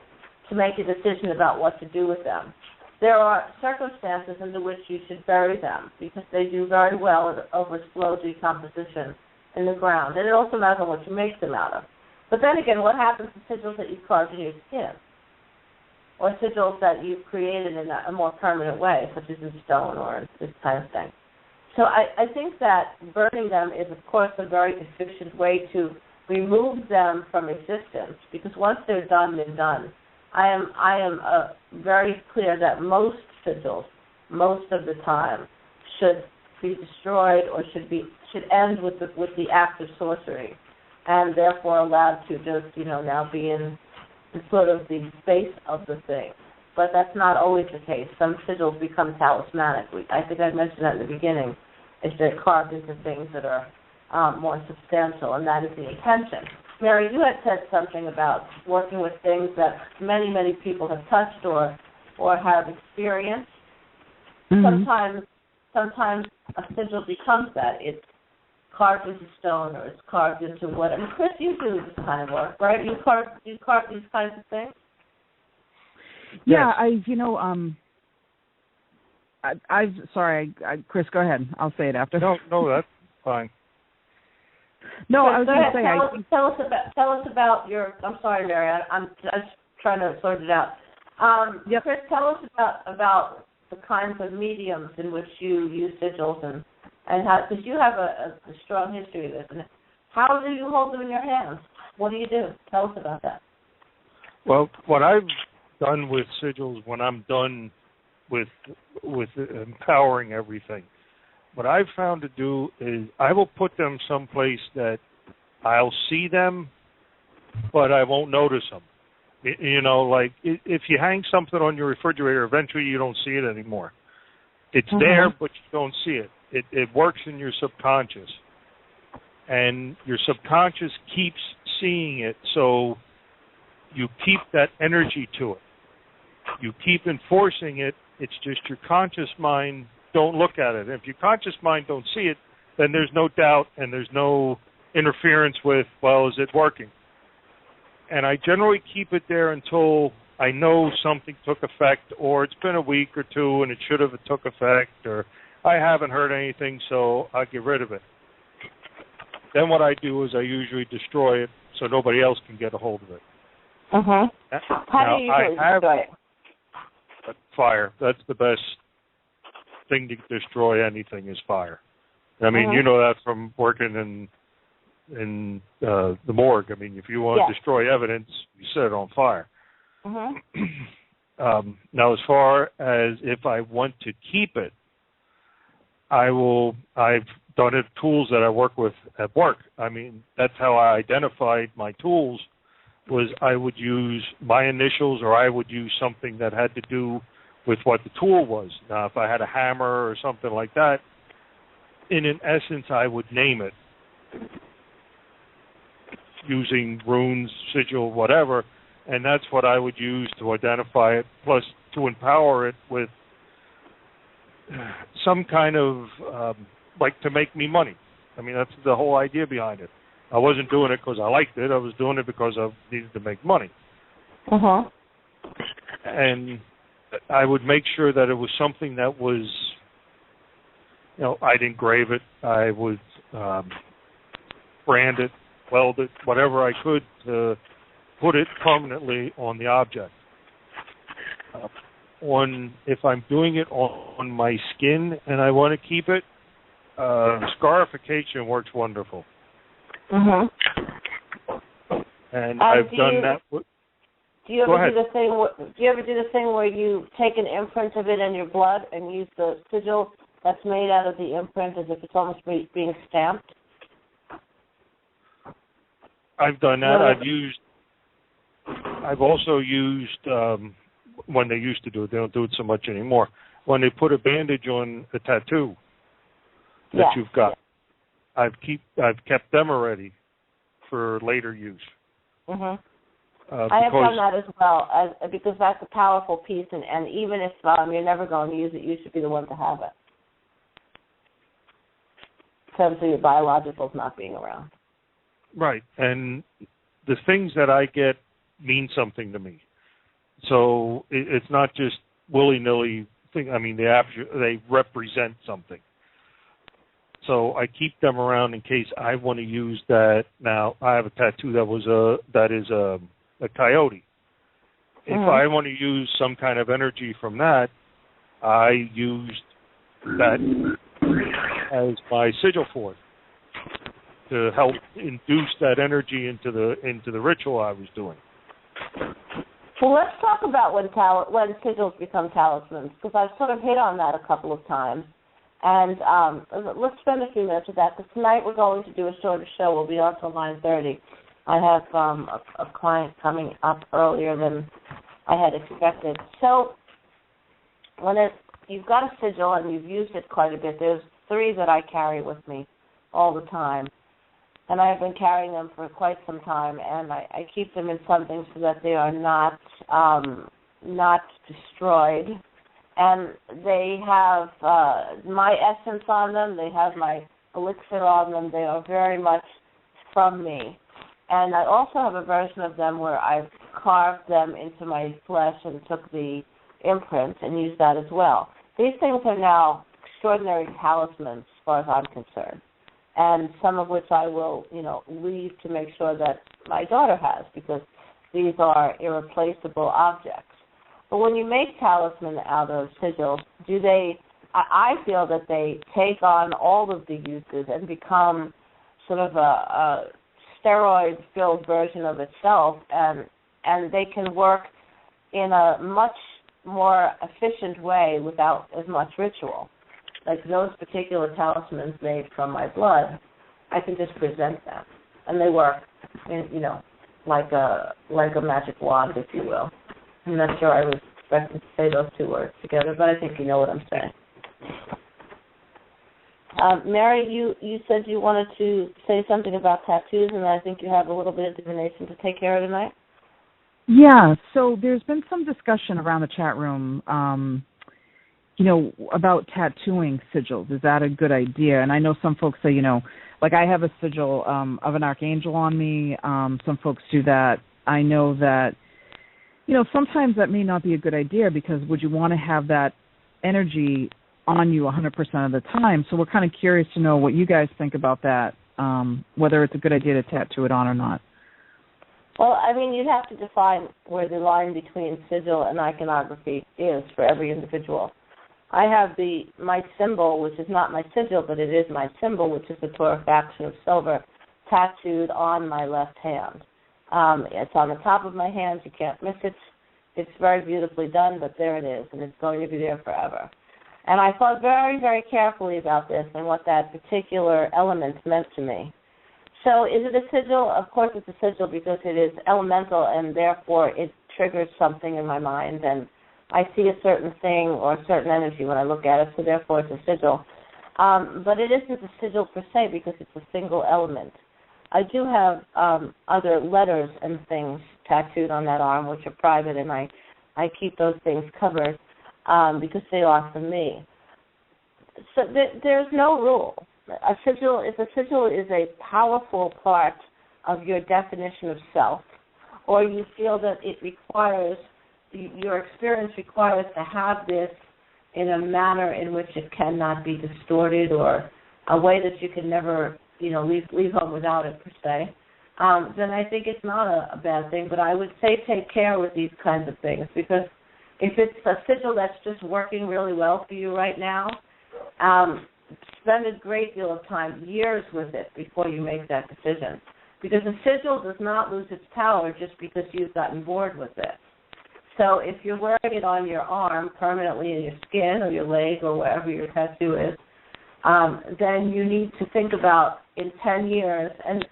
to make a decision about what to do with them. There are circumstances in which you should bury them because they do very well over slow decomposition in the ground. And it also matters on what you make them out of. But then again, what happens to sigils that you carved in your skin? Or sigils that you've created in a more permanent way, such as in stone or this kind of thing. So I think that burning them is, of course, a very efficient way to remove them from existence, because once they're done, they're done. I am very clear that most sigils, most of the time, should be destroyed or should end with the act of sorcery, and therefore allowed to just now be in sort of the space of the thing. But that's not always the case. Some sigils become talismanic. I think I mentioned that in the beginning. If they're carved into things that are more substantial, and that is the intention. Mary, you had said something about working with things that many, many people have touched or have experienced. Mm-hmm. Sometimes a sigil becomes that. It's carved into stone or it's carved into what. I mean, Chris, you do this kind of work, right? You carve these kinds of things? Yeah, Chris, go ahead. I'll say it after. No, that's fine. No, Chris, I was going to say. Tell us about your. I'm sorry, Mary. I'm just trying to sort it out. Yep. Chris, tell us about the kinds of mediums in which you use sigils and how, because you have a strong history of this. And how do you hold them in your hands? What do you do? Tell us about that. Well, what I've done with sigils when I'm done with empowering everything, what I've found to do is I will put them someplace that I'll see them, but I won't notice them. Like if you hang something on your refrigerator, eventually you don't see it anymore. It's there, but you don't see it. It works in your subconscious. And your subconscious keeps seeing it, so you keep that energy to it. You keep enforcing it. It's just your conscious mind don't look at it. If your conscious mind don't see it, then there's no doubt and there's no interference with, well, is it working? And I generally keep it there until I know something took effect, or it's been a week or two and it should have took effect, or I haven't heard anything, so I'll get rid of it. Then what I do is I usually destroy it so nobody else can get a hold of it. How do you usually destroy it? Fire. That's the best thing to destroy anything is fire. I mean, you know that from working in the morgue. I mean, if you want to destroy evidence, you set it on fire. Now, as far as if I want to keep it, I've done it tools that I work with at work. I mean, that's how I identified my tools, was I would use my initials, or I would use something that had to do with what the tool was. Now, if I had a hammer or something like that, in essence, I would name it using runes, sigil, whatever, and that's what I would use to identify it, plus to empower it with some kind of, like, to make me money. I mean, that's the whole idea behind it. I wasn't doing it because I liked it. I was doing it because I needed to make money. And I would make sure that it was something that was, you know, I'd engrave it. I would brand it, weld it, whatever I could to put it permanently on the object. If I'm doing it on my skin and I want to keep it, scarification works wonderful. And I've done that. Do you ever do the thing? Do you ever do the thing where you take an imprint of it in your blood and use the sigil that's made out of the imprint as if it's almost being stamped? I've done that. I've also used when they used to do it. They don't do it so much anymore. When they put a bandage on a tattoo that you've got, I've kept them already for later use. I have done that as well, because that's a powerful piece, and even if you're never going to use it, you should be the one to have it. In terms of your biologicals not being around. Right, and the things that I get mean something to me. So it's not just willy-nilly thing. I mean, they represent something. So I keep them around in case I want to use that. Now, I have a tattoo that is a coyote. If I want to use some kind of energy from that, I used that as my sigil for it to help induce that energy into the ritual I was doing. Well, let's talk about when sigils become talismans, because I've sort of hit on that a couple of times. And let's spend a few minutes with that, because tonight we're going to do a shorter show. We'll be on till 9:30. I have a client coming up earlier than I had expected. So you've got a sigil and you've used it quite a bit. There's 3 that I carry with me all the time. And I have been carrying them for quite some time, and I keep them in something so that they are not destroyed. And they have my essence on them. They have my elixir on them. They are very much from me. And I also have a version of them where I've carved them into my flesh and took the imprint and used that as well. These things are now extraordinary talismans as far as I'm concerned, and some of which I will, leave to make sure that my daughter has, because these are irreplaceable objects. But when you make talisman out of sigils, I feel that they take on all of the uses and become sort of a steroid-filled version of itself, and they can work in a much more efficient way without as much ritual. Like those particular talismans made from my blood, I can just present them, and they work, like a magic wand, if you will. I'm not sure I was expecting to say those 2 words together, but I think you know what I'm saying. Mary, you said you wanted to say something about tattoos, and I think you have a little bit of divination to take care of tonight. Yeah, so there's been some discussion around the chat room, about tattooing sigils. Is that a good idea? And I know some folks say, like I have a sigil of an archangel on me. Some folks do that. I know that sometimes that may not be a good idea because would you want to have that energy on you 100% of the time? So we're kind of curious to know what you guys think about that, whether it's a good idea to tattoo it on or not. Well, I mean, you'd have to define where the line between sigil and iconography is for every individual. I have my symbol, which is not my sigil, but it is my symbol, which is the torrefaction of silver, tattooed on my left hand. It's on the top of my hand. You can't miss it. It's very beautifully done, but there it is, and it's going to be there forever. And I thought very, very carefully about this and what that particular element meant to me. So is it a sigil? Of course it's a sigil because it is elemental, and therefore it triggers something in my mind, and I see a certain thing or a certain energy when I look at it, so therefore it's a sigil. But it isn't a sigil per se because it's a single element. I do have other letters and things tattooed on that arm, which are private, and I keep those things covered because they are for me. So there's no rule. A sigil is a powerful part of your definition of self, or you feel that it requires, your experience requires to have this in a manner in which it cannot be distorted or a way that you can never, leave home without it per se, then I think it's not a bad thing. But I would say take care with these kinds of things, because if it's a sigil that's just working really well for you right now, spend a great deal of time, years with it before you make that decision. Because a sigil does not lose its power just because you've gotten bored with it. So if you're wearing it on your arm permanently in your skin or your leg or wherever your tattoo is, then you need to think about in 10 years, and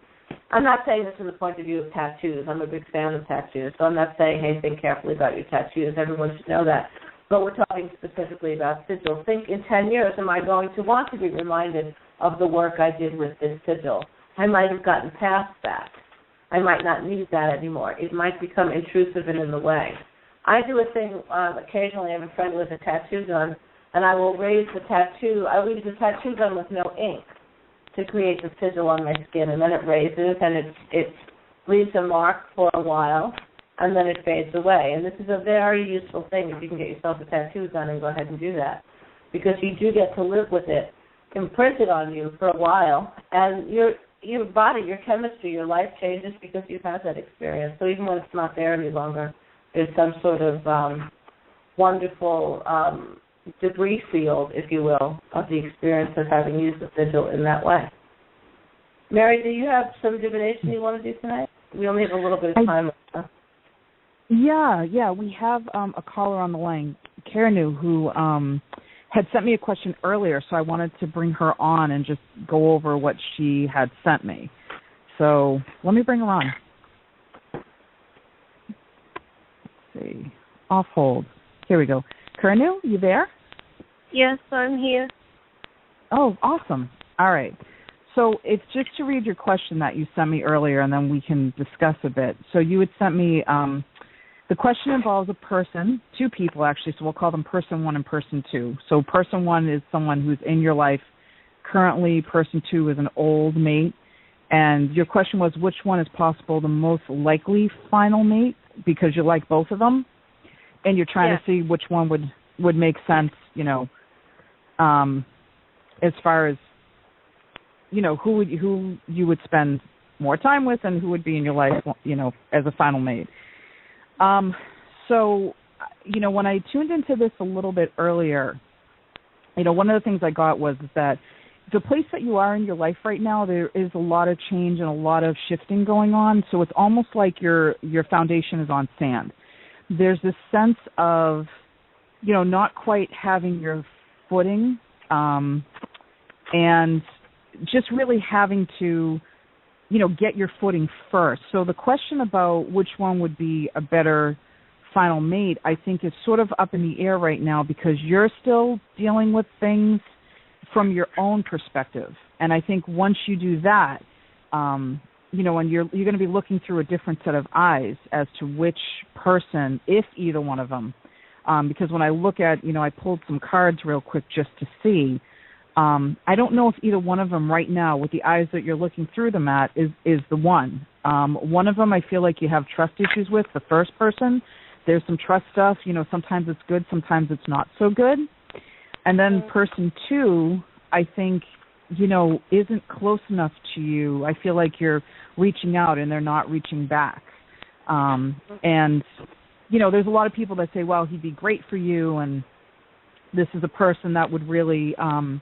I'm not saying this from the point of view of tattoos. I'm a big fan of tattoos, so I'm not saying, hey, think carefully about your tattoos. Everyone should know that. But we're talking specifically about sigil. Think in 10 years, am I going to want to be reminded of the work I did with this sigil? I might have gotten past that. I might not need that anymore. It might become intrusive and in the way. I do a thing occasionally. I have a friend with a tattoo gun, and I will raise the tattoo. I will use the tattoo gun with no ink to create the sigil on my skin, and then it raises, and it leaves a mark for a while, and then it fades away. And this is a very useful thing if you can get yourself a tattoo gun and go ahead and do that, because you do get to live with it imprinted on you for a while, and your body, your chemistry, your life changes because you've had that experience. So even when it's not there any longer, there's some sort of wonderful debris field, if you will, of the experience of having used the sigil in that way. Mary, do you have some divination you want to do tonight? We only have a little bit of time left. Yeah, we have a caller on the line, Karanu, who had sent me a question earlier, so I wanted to bring her on and just go over what she had sent me. So let me bring her on. Let's see. Off hold. Here we go. Karanu, you there? Yes, I'm here. Oh, awesome. All right. So it's just to read your question that you sent me earlier, and then we can discuss a bit. So you had sent me, the question involves a person, two people actually, so we'll call them person one and person two. So person one is someone who's in your life currently. Person two is an old mate. And your question was which one is possible the most likely final mate, because you like both of them, and you're trying to see which one would make sense, as far as, who you would spend more time with and who would be in your life, as a final mate. So, when I tuned into this a little bit earlier, one of the things I got was that the place that you are in your life right now, there is a lot of change and a lot of shifting going on. So it's almost like your foundation is on sand. There's this sense of, not quite having your footing, and just really having to, get your footing first. So the question about which one would be a better final mate, I think, is sort of up in the air right now, because you're still dealing with things from your own perspective. And I think once you do that, and you're going to be looking through a different set of eyes as to which person, if either one of them, because when I look at, I pulled some cards real quick just to see, I don't know if either one of them right now, with the eyes that you're looking through them at, is the one. One of them I feel like you have trust issues with, the first person. there's some trust stuff. Sometimes it's good, sometimes it's not so good. And then person 2, I think, isn't close enough to you. I feel like you're reaching out and they're not reaching back. And, there's a lot of people that say, well, he'd be great for you, and this is a person that would really, I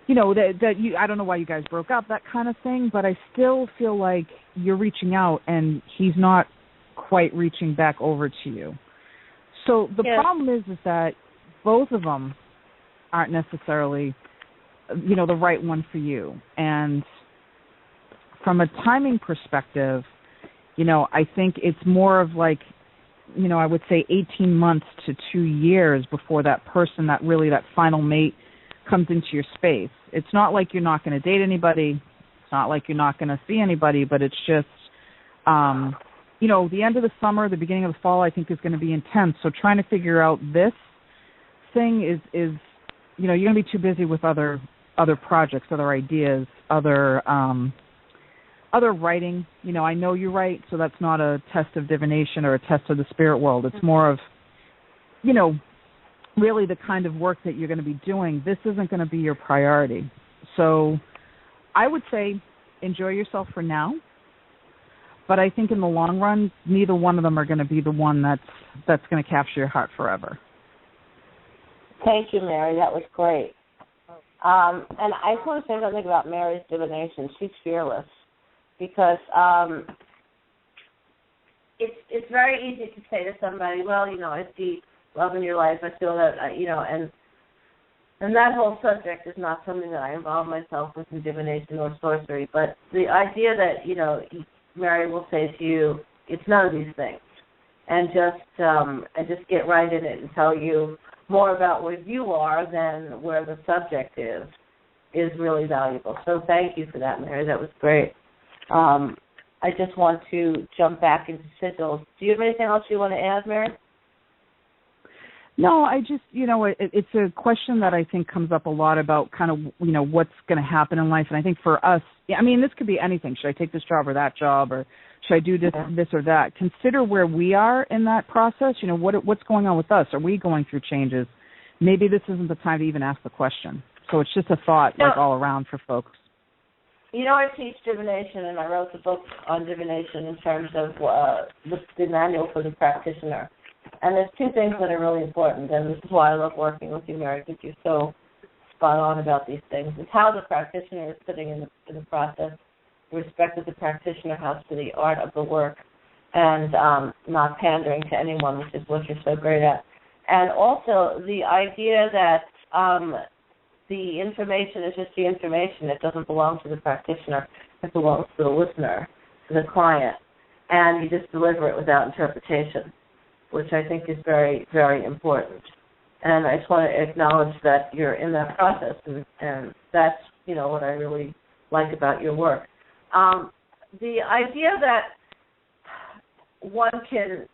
don't know why you guys broke up, that kind of thing, but I still feel like you're reaching out and he's not quite reaching back over to you. So the problem is that both of them aren't necessarily, the right one for you. And from a timing perspective, I think it's more of like, I would say 18 months to 2 years before that person, that final mate comes into your space. It's not like you're not going to date anybody. It's not like you're not going to see anybody, but it's just, the end of the summer, the beginning of the fall, I think is going to be intense. So trying to figure out this thing is you're going to be too busy with other projects, other ideas, other writing. I know you write, so that's not a test of divination or a test of the spirit world. It's more of, really the kind of work that you're going to be doing. This isn't going to be your priority. So I would say enjoy yourself for now. But I think in the long run, neither one of them are going to be the one that's going to capture your heart forever. Thank you, Mary. That was great. And I just want to say something about Mary's divination. She's fearless because it's very easy to say to somebody, well, I see love in your life. I feel that, and that whole subject is not something that I involve myself with in divination or sorcery. But the idea that, Mary will say to you, it's none of these things, and just get right in it and tell you more about where you are than where the subject is really valuable. So thank you for that, Mary. That was great. I just want to jump back into sigils. Do you have anything else you want to add, Mary? No, I just, it's a question that I think comes up a lot about kind of, what's going to happen in life. And I think for us, this could be anything. Should I take this job or that job, or should I do this or that? Consider where we are in that process. What's going on with us? Are we going through changes? Maybe this isn't the time to even ask the question. So it's just a thought, all around for folks. I teach divination, and I wrote the book on divination in terms of the manual for the practitioner. And there's two things that are really important, and this is why I love working with you, Mary, because you're so spot on about these things. It's how the practitioner is sitting in the process, the respect that the practitioner has for the art of the work, and not pandering to anyone, which is what you're so great at. And also the idea that the information is just the information. It doesn't belong to the practitioner. It belongs to the listener, to the client, and you just deliver it without interpretation, which I think is very, very important. And I just want to acknowledge that you're in that process, and that's, what I really like about your work. The idea that one can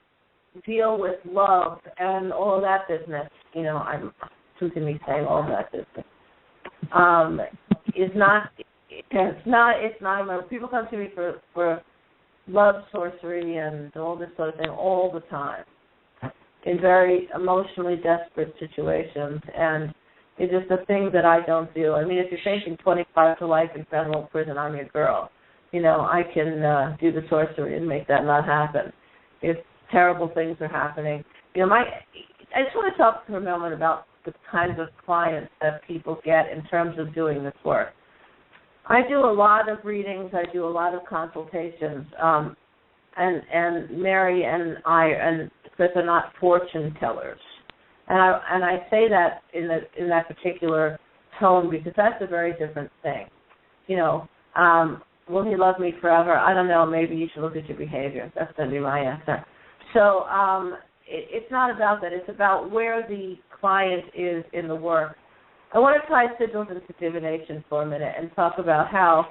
deal with love and all of that business, I'm choosing me saying all of that business, is not, it's not, people come to me for love, sorcery, and all this sort of thing all the time, in very emotionally desperate situations, and it's just a thing that I don't do. If you're facing 25 to life in federal prison, I'm your girl. I can do the sorcery and make that not happen. If terrible things are happening, I just want to talk for a moment about the kinds of clients that people get in terms of doing this work. I do a lot of readings. I do a lot of consultations, and Mary and I and Chris are not fortune tellers, and I say that in that particular tone because that's a very different thing. Will he love me forever? I don't know. Maybe you should look at your behavior. That's going to be my answer. So it's not about that. It's about where the client is in the work. I want to tie sigils into divination for a minute and talk about how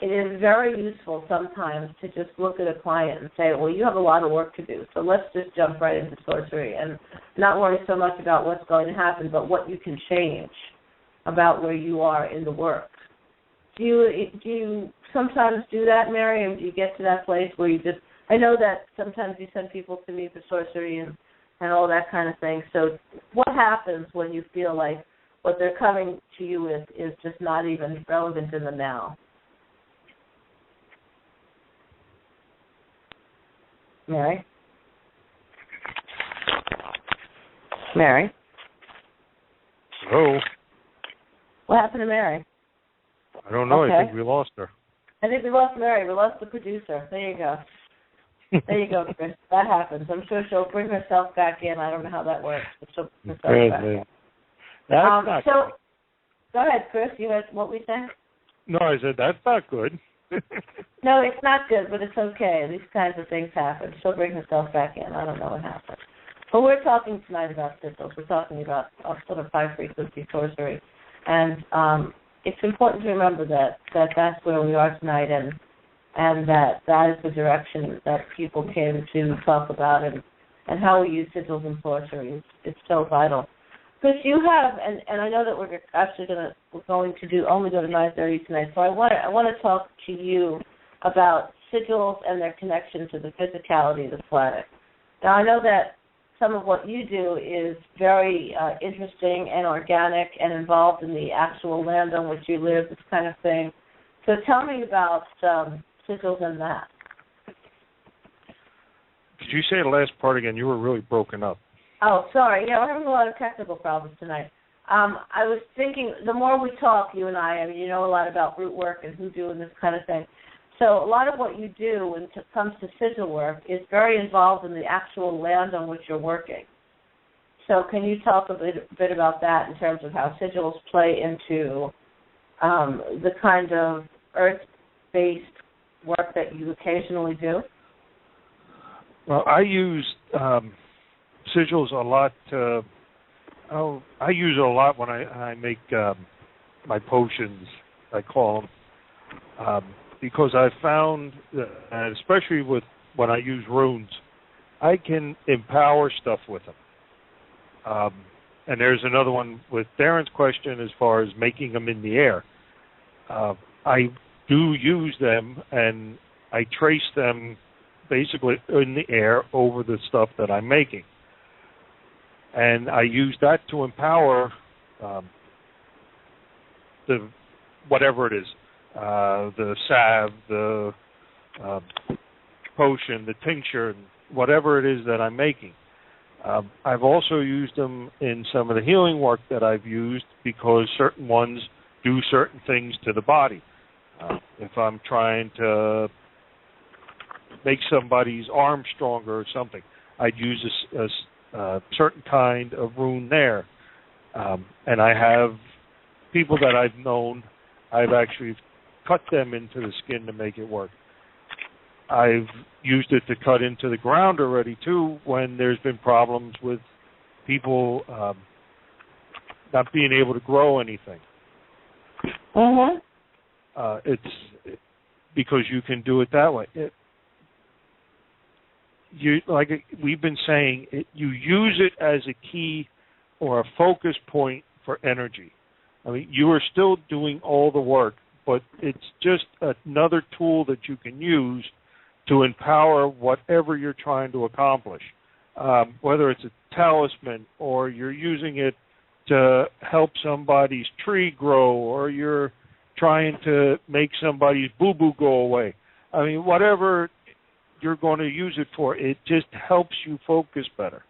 it is very useful sometimes to just look at a client and say, well, you have a lot of work to do, so let's just jump right into sorcery and not worry so much about what's going to happen, but what you can change about where you are in the work. Do you sometimes do that, Mary, and do you get to that place where you just I know that sometimes you send people to me for sorcery and all that kind of thing. So what happens when you feel like what they're coming to you with is just not even relevant in the now? Mary? Mary? Hello? What happened to Mary? I don't know. Okay. I think we lost her. I think we lost Mary. We lost the producer. There you go. There you go, Chris. That happens. I'm sure she'll bring herself back in. I don't know how that works, but she'll bring herself back in. That's not so, go ahead, Chris. You had what we said? No, I said that's not good. No, it's not good, but it's okay. These kinds of things happen. She'll bring herself back in. I don't know what happened. But we're talking tonight about sigils. We're talking about sort of high-frequency sorcery. And it's important to remember that that's where we are tonight, and that is the direction that people came to talk about, and how we use sigils and sorcery. It's so vital. Because you have, and I know that we're actually going to only go to 9:30 tonight. So I want to talk to you about sigils and their connection to the physicality of the planet. Now I know that some of what you do is very interesting and organic and involved in the actual land on which you live, this kind of thing. So tell me about sigils and that. Could you say the last part again? You were really broken up. Oh, sorry. Yeah, we're having a lot of technical problems tonight. I was thinking, the more we talk, you and I mean, you know a lot about root work and hoodoo and this kind of thing. So a lot of what you do when it comes to sigil work is very involved in the actual land on which you're working. So can you talk a bit about that in terms of how sigils play into the kind of earth-based work that you occasionally do? Well, I use sigils a lot. I use it a lot when I make my potions, I call them, because I've found, and especially when I use runes, I can empower stuff with them. And there's another one with Darren's question as far as making them in the air. I do use them, and I trace them basically in the air over the stuff that I'm making. And I use that to empower the whatever it is, the salve, the potion, the tincture, whatever it is that I'm making. I've also used them in some of the healing work that I've used because certain ones do certain things to the body. If I'm trying to make somebody's arm stronger or something, I'd use a certain kind of rune there. And I have people that I've known, I've actually cut them into the skin to make it work. I've used it to cut into the ground already, too, when there's been problems with people not being able to grow anything. Mm-hmm. It's because you can do it that way. Like we've been saying, you use it as a key or a focus point for energy. I mean, you are still doing all the work, but it's just another tool that you can use to empower whatever you're trying to accomplish. Whether it's a talisman or you're using it to help somebody's tree grow or you're trying to make somebody's boo-boo go away. I mean, whatever you're going to use it for, it just helps you focus better.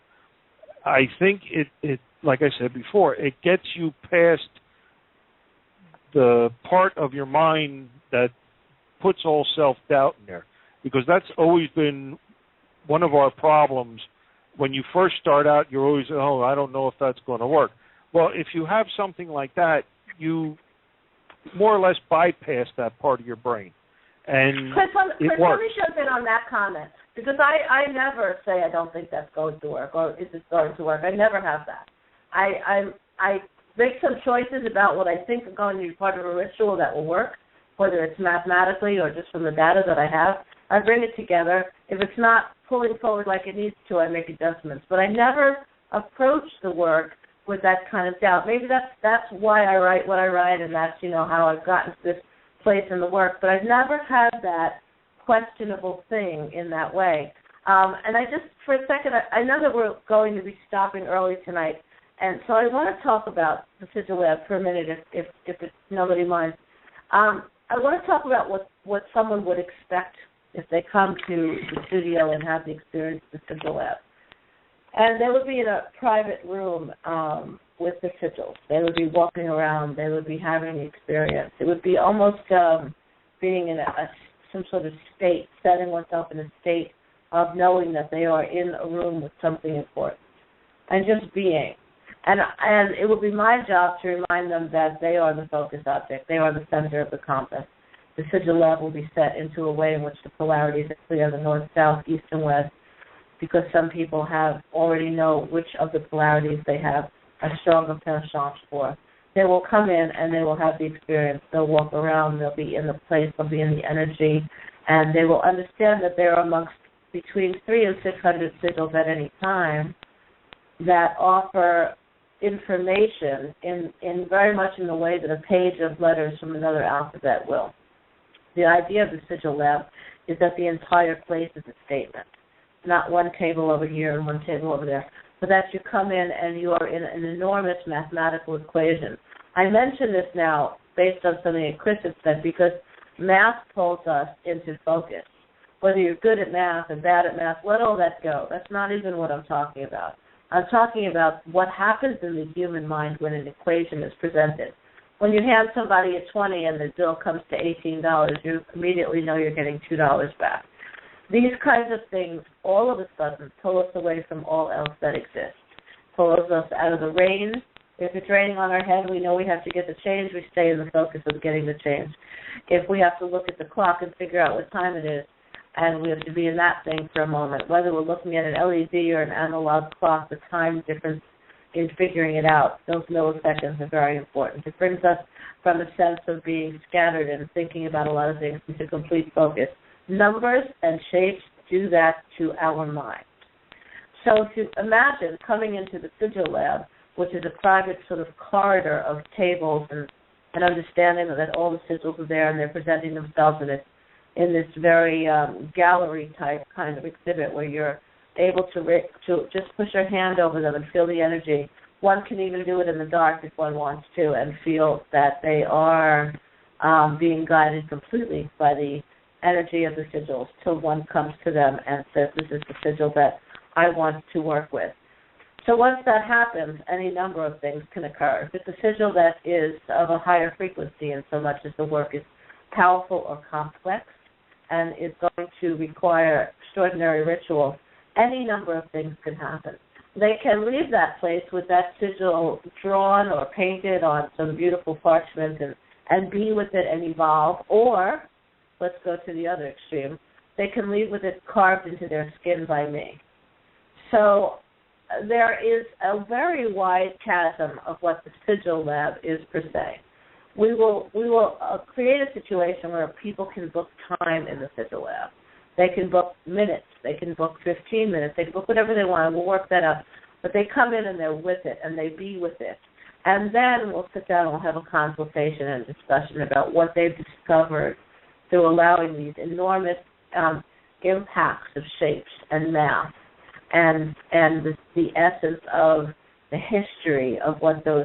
I think it like I said before, it gets you past the part of your mind that puts all self-doubt in there, because that's always been one of our problems. When you first start out, you're always, I don't know if that's going to work. Well, if you have something like that, you more or less bypass that part of your brain. And Chris, it let works. me jump in on that comment, because I never say I don't think that's going to work or is it going to work. I never have that. I make some choices about what I think are going to be part of a ritual that will work, whether it's mathematically or just from the data that I have. I bring it together. If it's not pulling forward like it needs to, I make adjustments. But I never approach the work with that kind of doubt. Maybe that's why I write what I write, and that's how I've gotten to this place in the work. But I've never had that questionable thing in that way. And I just, for a second, I know that we're going to be stopping early tonight, and so I want to talk about the Sigil Lab for a minute, if nobody minds. I want to talk about what someone would expect if they come to the studio and have the experience of the Sigil Lab. And they would be in a private room with the sigils. They would be walking around. They would be having the experience. It would be almost being in some sort of state, setting oneself in a state of knowing that they are in a room with something important and just being. And it would be my job to remind them that they are the focus object. They are the center of the compass. The Sigil Lab will be set into a way in which the polarities are clear, the north, south, east, and west, because some people already know which of the polarities they have a stronger penchant for. They will come in and they will have the experience. They'll walk around. They'll be in the place. They'll be in the energy. And they will understand that there are amongst between 300 and 600 sigils at any time that offer information in very much in the way that a page of letters from another alphabet will. The idea of the Sigil Lab is that the entire place is a statement, not one table over here and one table over there, but that you come in and you are in an enormous mathematical equation. I mention this now based on something that Chris had said because math pulls us into focus. Whether you're good at math and bad at math, let all that go. That's not even what I'm talking about. I'm talking about what happens in the human mind when an equation is presented. When you hand somebody a 20 and the bill comes to $18, you immediately know you're getting $2 back. These kinds of things all of a sudden pull us away from all else that exists. Pulls us out of the rain. If it's raining on our head, we know we have to get the change. We stay in the focus of getting the change. If we have to look at the clock and figure out what time it is, and we have to be in that thing for a moment, whether we're looking at an LED or an analog clock, the time difference in figuring it out, those milliseconds are very important. It brings us from a sense of being scattered and thinking about a lot of things into complete focus. Numbers and shapes do that to our mind. So to imagine coming into the Sigil Lab, which is a private sort of corridor of tables and understanding that all the sigils are there and they're presenting themselves in this very gallery-type kind of exhibit where you're able to just push your hand over them and feel the energy. One can even do it in the dark if one wants to and feel that they are being guided completely by the energy of the sigils till one comes to them and says, this is the sigil that I want to work with. So once that happens, any number of things can occur. If it's a sigil that is of a higher frequency in so much as the work is powerful or complex and is going to require extraordinary ritual, any number of things can happen. They can leave that place with that sigil drawn or painted on some beautiful parchment and be with it and evolve, or, let's go to the other extreme, they can leave with it carved into their skin by me. So there is a very wide chasm of what the Sigil Lab is per se. We will create a situation where people can book time in the Sigil Lab. They can book minutes. They can book 15 minutes. They can book whatever they want. We'll work that out. But they come in and they're with it, and they be with it. And then we'll sit down and we'll have a consultation and discussion about what they've discovered through allowing these enormous impacts of shapes and math and the essence of the history of what those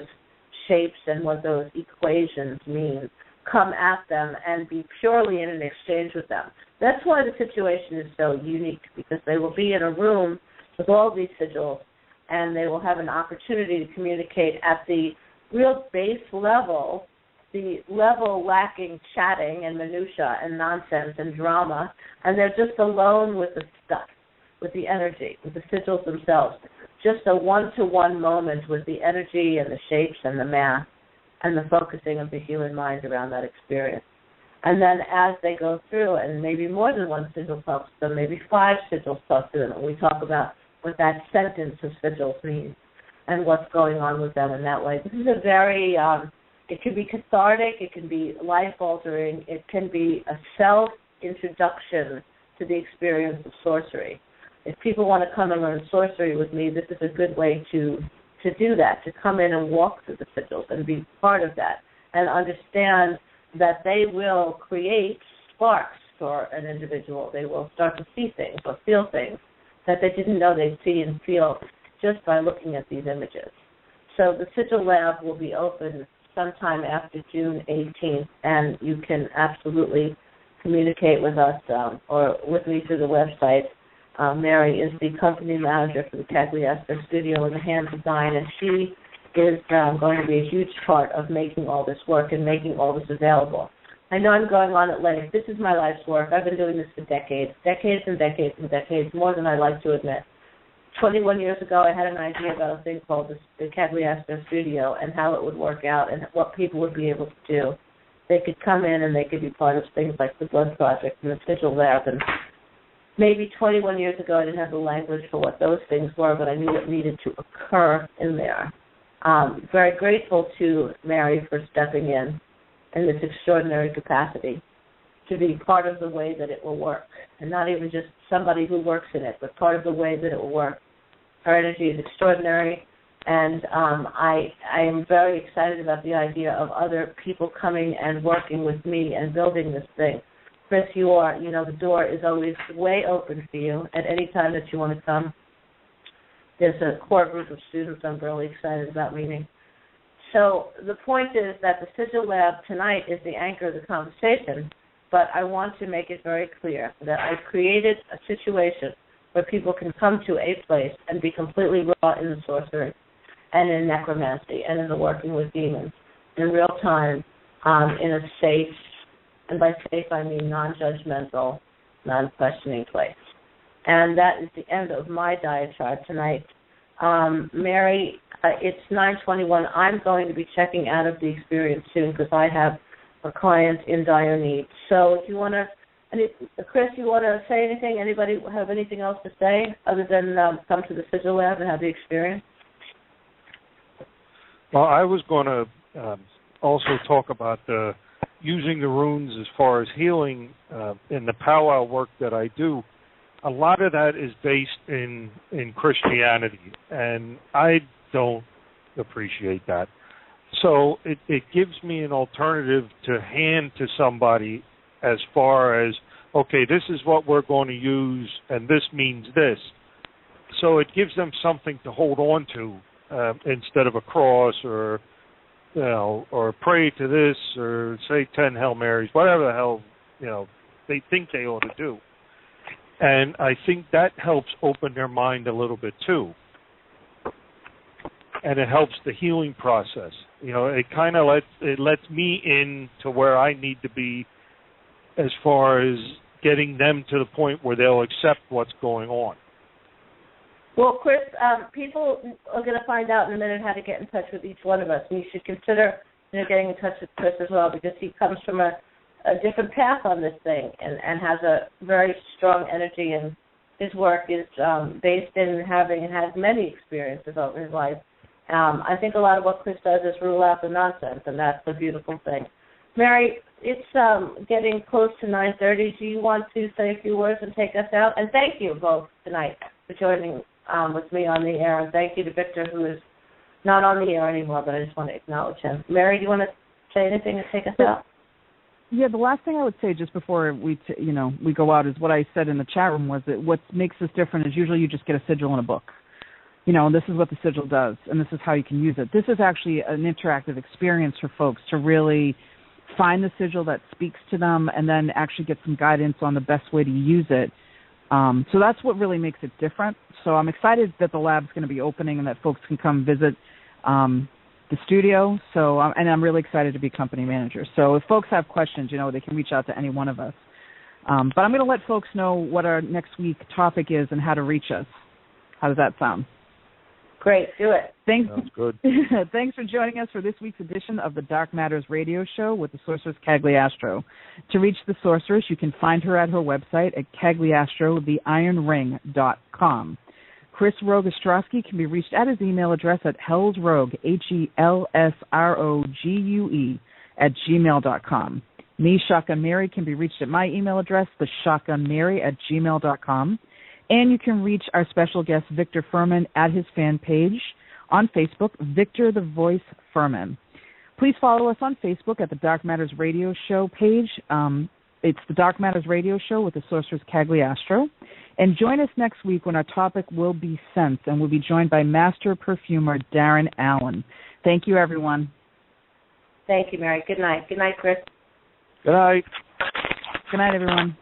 shapes and what those equations mean, come at them and be purely in an exchange with them. That's why the situation is so unique, because they will be in a room with all these sigils and they will have an opportunity to communicate at the real base level, the level lacking chatting and minutia and nonsense and drama, and they're just alone with the stuff, with the energy, with the sigils themselves. Just a one-to-one moment with the energy and the shapes and the math and the focusing of the human mind around that experience. And then as they go through, and maybe more than one sigil talks to them, maybe 5 sigils talk to them, and we talk about what that sentence of sigils means and what's going on with them in that way. This is a very, it can be cathartic, it can be life-altering, it can be a self-introduction to the experience of sorcery. If people want to come and learn sorcery with me, this is a good way to do that, to come in and walk through the sigils and be part of that and understand that they will create sparks for an individual. They will start to see things or feel things that they didn't know they'd see and feel just by looking at these images. So the Sigil Lab will be open sometime after June 18th, and you can absolutely communicate with us or with me through the website. Mary is the company manager for the Cagliastro Studio in the Hands of Nine, and she is going to be a huge part of making all this work and making all this available. I know I'm going on at length. This is my life's work. I've been doing this for decades and decades and decades, more than I like to admit. 21 years ago, I had an idea about a thing called the Cagliastro Studio and how it would work out and what people would be able to do. They could come in and they could be part of things like the Blood Project and the Sigil Lab. And maybe 21 years ago, I didn't have the language for what those things were, but I knew what needed to occur in there. Very grateful to Mary for stepping in this extraordinary capacity to be part of the way that it will work, and not even just somebody who works in it, but part of the way that it will work. Her energy is extraordinary, and I am very excited about the idea of other people coming and working with me and building this thing. Chris, the door is always way open for you at any time that you want to come. There's a core group of students I'm really excited about meeting. So the point is that the Sigil Lab tonight is the anchor of the conversation, but I want to make it very clear that I've created a situation where people can come to a place and be completely raw in the sorcery and in necromancy and in the working with demons in real time in a safe, and by safe I mean non-judgmental, non-questioning place. And that is the end of my diatribe tonight. Mary, it's 9:21. I'm going to be checking out of the experience soon because I have a client in dire need. So if you want to, Chris, you want to say anything? Anybody have anything else to say other than come to the Sigil Lab and have the experience? Well, I was going to also talk about using the runes as far as healing in the powwow work that I do. A lot of that is based in Christianity, and I don't appreciate that. So it gives me an alternative to hand to somebody as far as, okay, this is what we're going to use, and this means this. So it gives them something to hold on to instead of a cross or pray to this or say 10 Hail Marys, whatever the hell, they think they ought to do. And I think that helps open their mind a little bit too. And it helps the healing process. It kind of lets me in to where I need to be as far as getting them to the point where they'll accept what's going on. Well, Chris, people are going to find out in a minute how to get in touch with each one of us. And you should consider getting in touch with Chris as well, because he comes from a different path on this thing and has a very strong energy, and his work is based in having had many experiences over his life. I think a lot of what Chris does is rule out the nonsense, and that's the beautiful thing. Mary, it's getting close to 9:30. Do you want to say a few words and take us out? And thank you both tonight for joining with me on the air, and thank you to Victor, who is not on the air anymore, but I just want to acknowledge him. Mary, do you want to say anything and take us out? Yeah, the last thing I would say just before we go out is what I said in the chat room was that what makes this different is usually you just get a sigil in a book. This is what the sigil does, and this is how you can use it. This is actually an interactive experience for folks to really find the sigil that speaks to them and then actually get some guidance on the best way to use it. So that's what really makes it different. So I'm excited that the lab's going to be opening and that folks can come visit the studio. So, and I'm really excited to be company manager. So if folks have questions, they can reach out to any one of us. But I'm going to let folks know what our next week topic is and how to reach us. How does that sound? Great, do it. Thanks. Sounds good. Thanks for joining us for this week's edition of the Dark Matters radio show with the Sorceress Cagliastro. To reach the Sorceress, you can find her at her website at cagliastrotheironring.com. Chris Rogue Ostrowski can be reached at his email address at hellsrogue, HELSROGUE, @gmail.com. Me, Shotgun Mary, can be reached at my email address, theshotgunmary@gmail.com. And you can reach our special guest, Victor Furman, at his fan page on Facebook, Victor the Voice Furman. Please follow us on Facebook at the Dark Matters Radio Show page. It's the Dark Matters Radio Show with the Sorceress Cagliastro. And join us next week when our topic will be scents, and we'll be joined by Master Perfumer Darren Allen. Thank you, everyone. Thank you, Mary. Good night. Good night, Chris. Good night. Good night, everyone.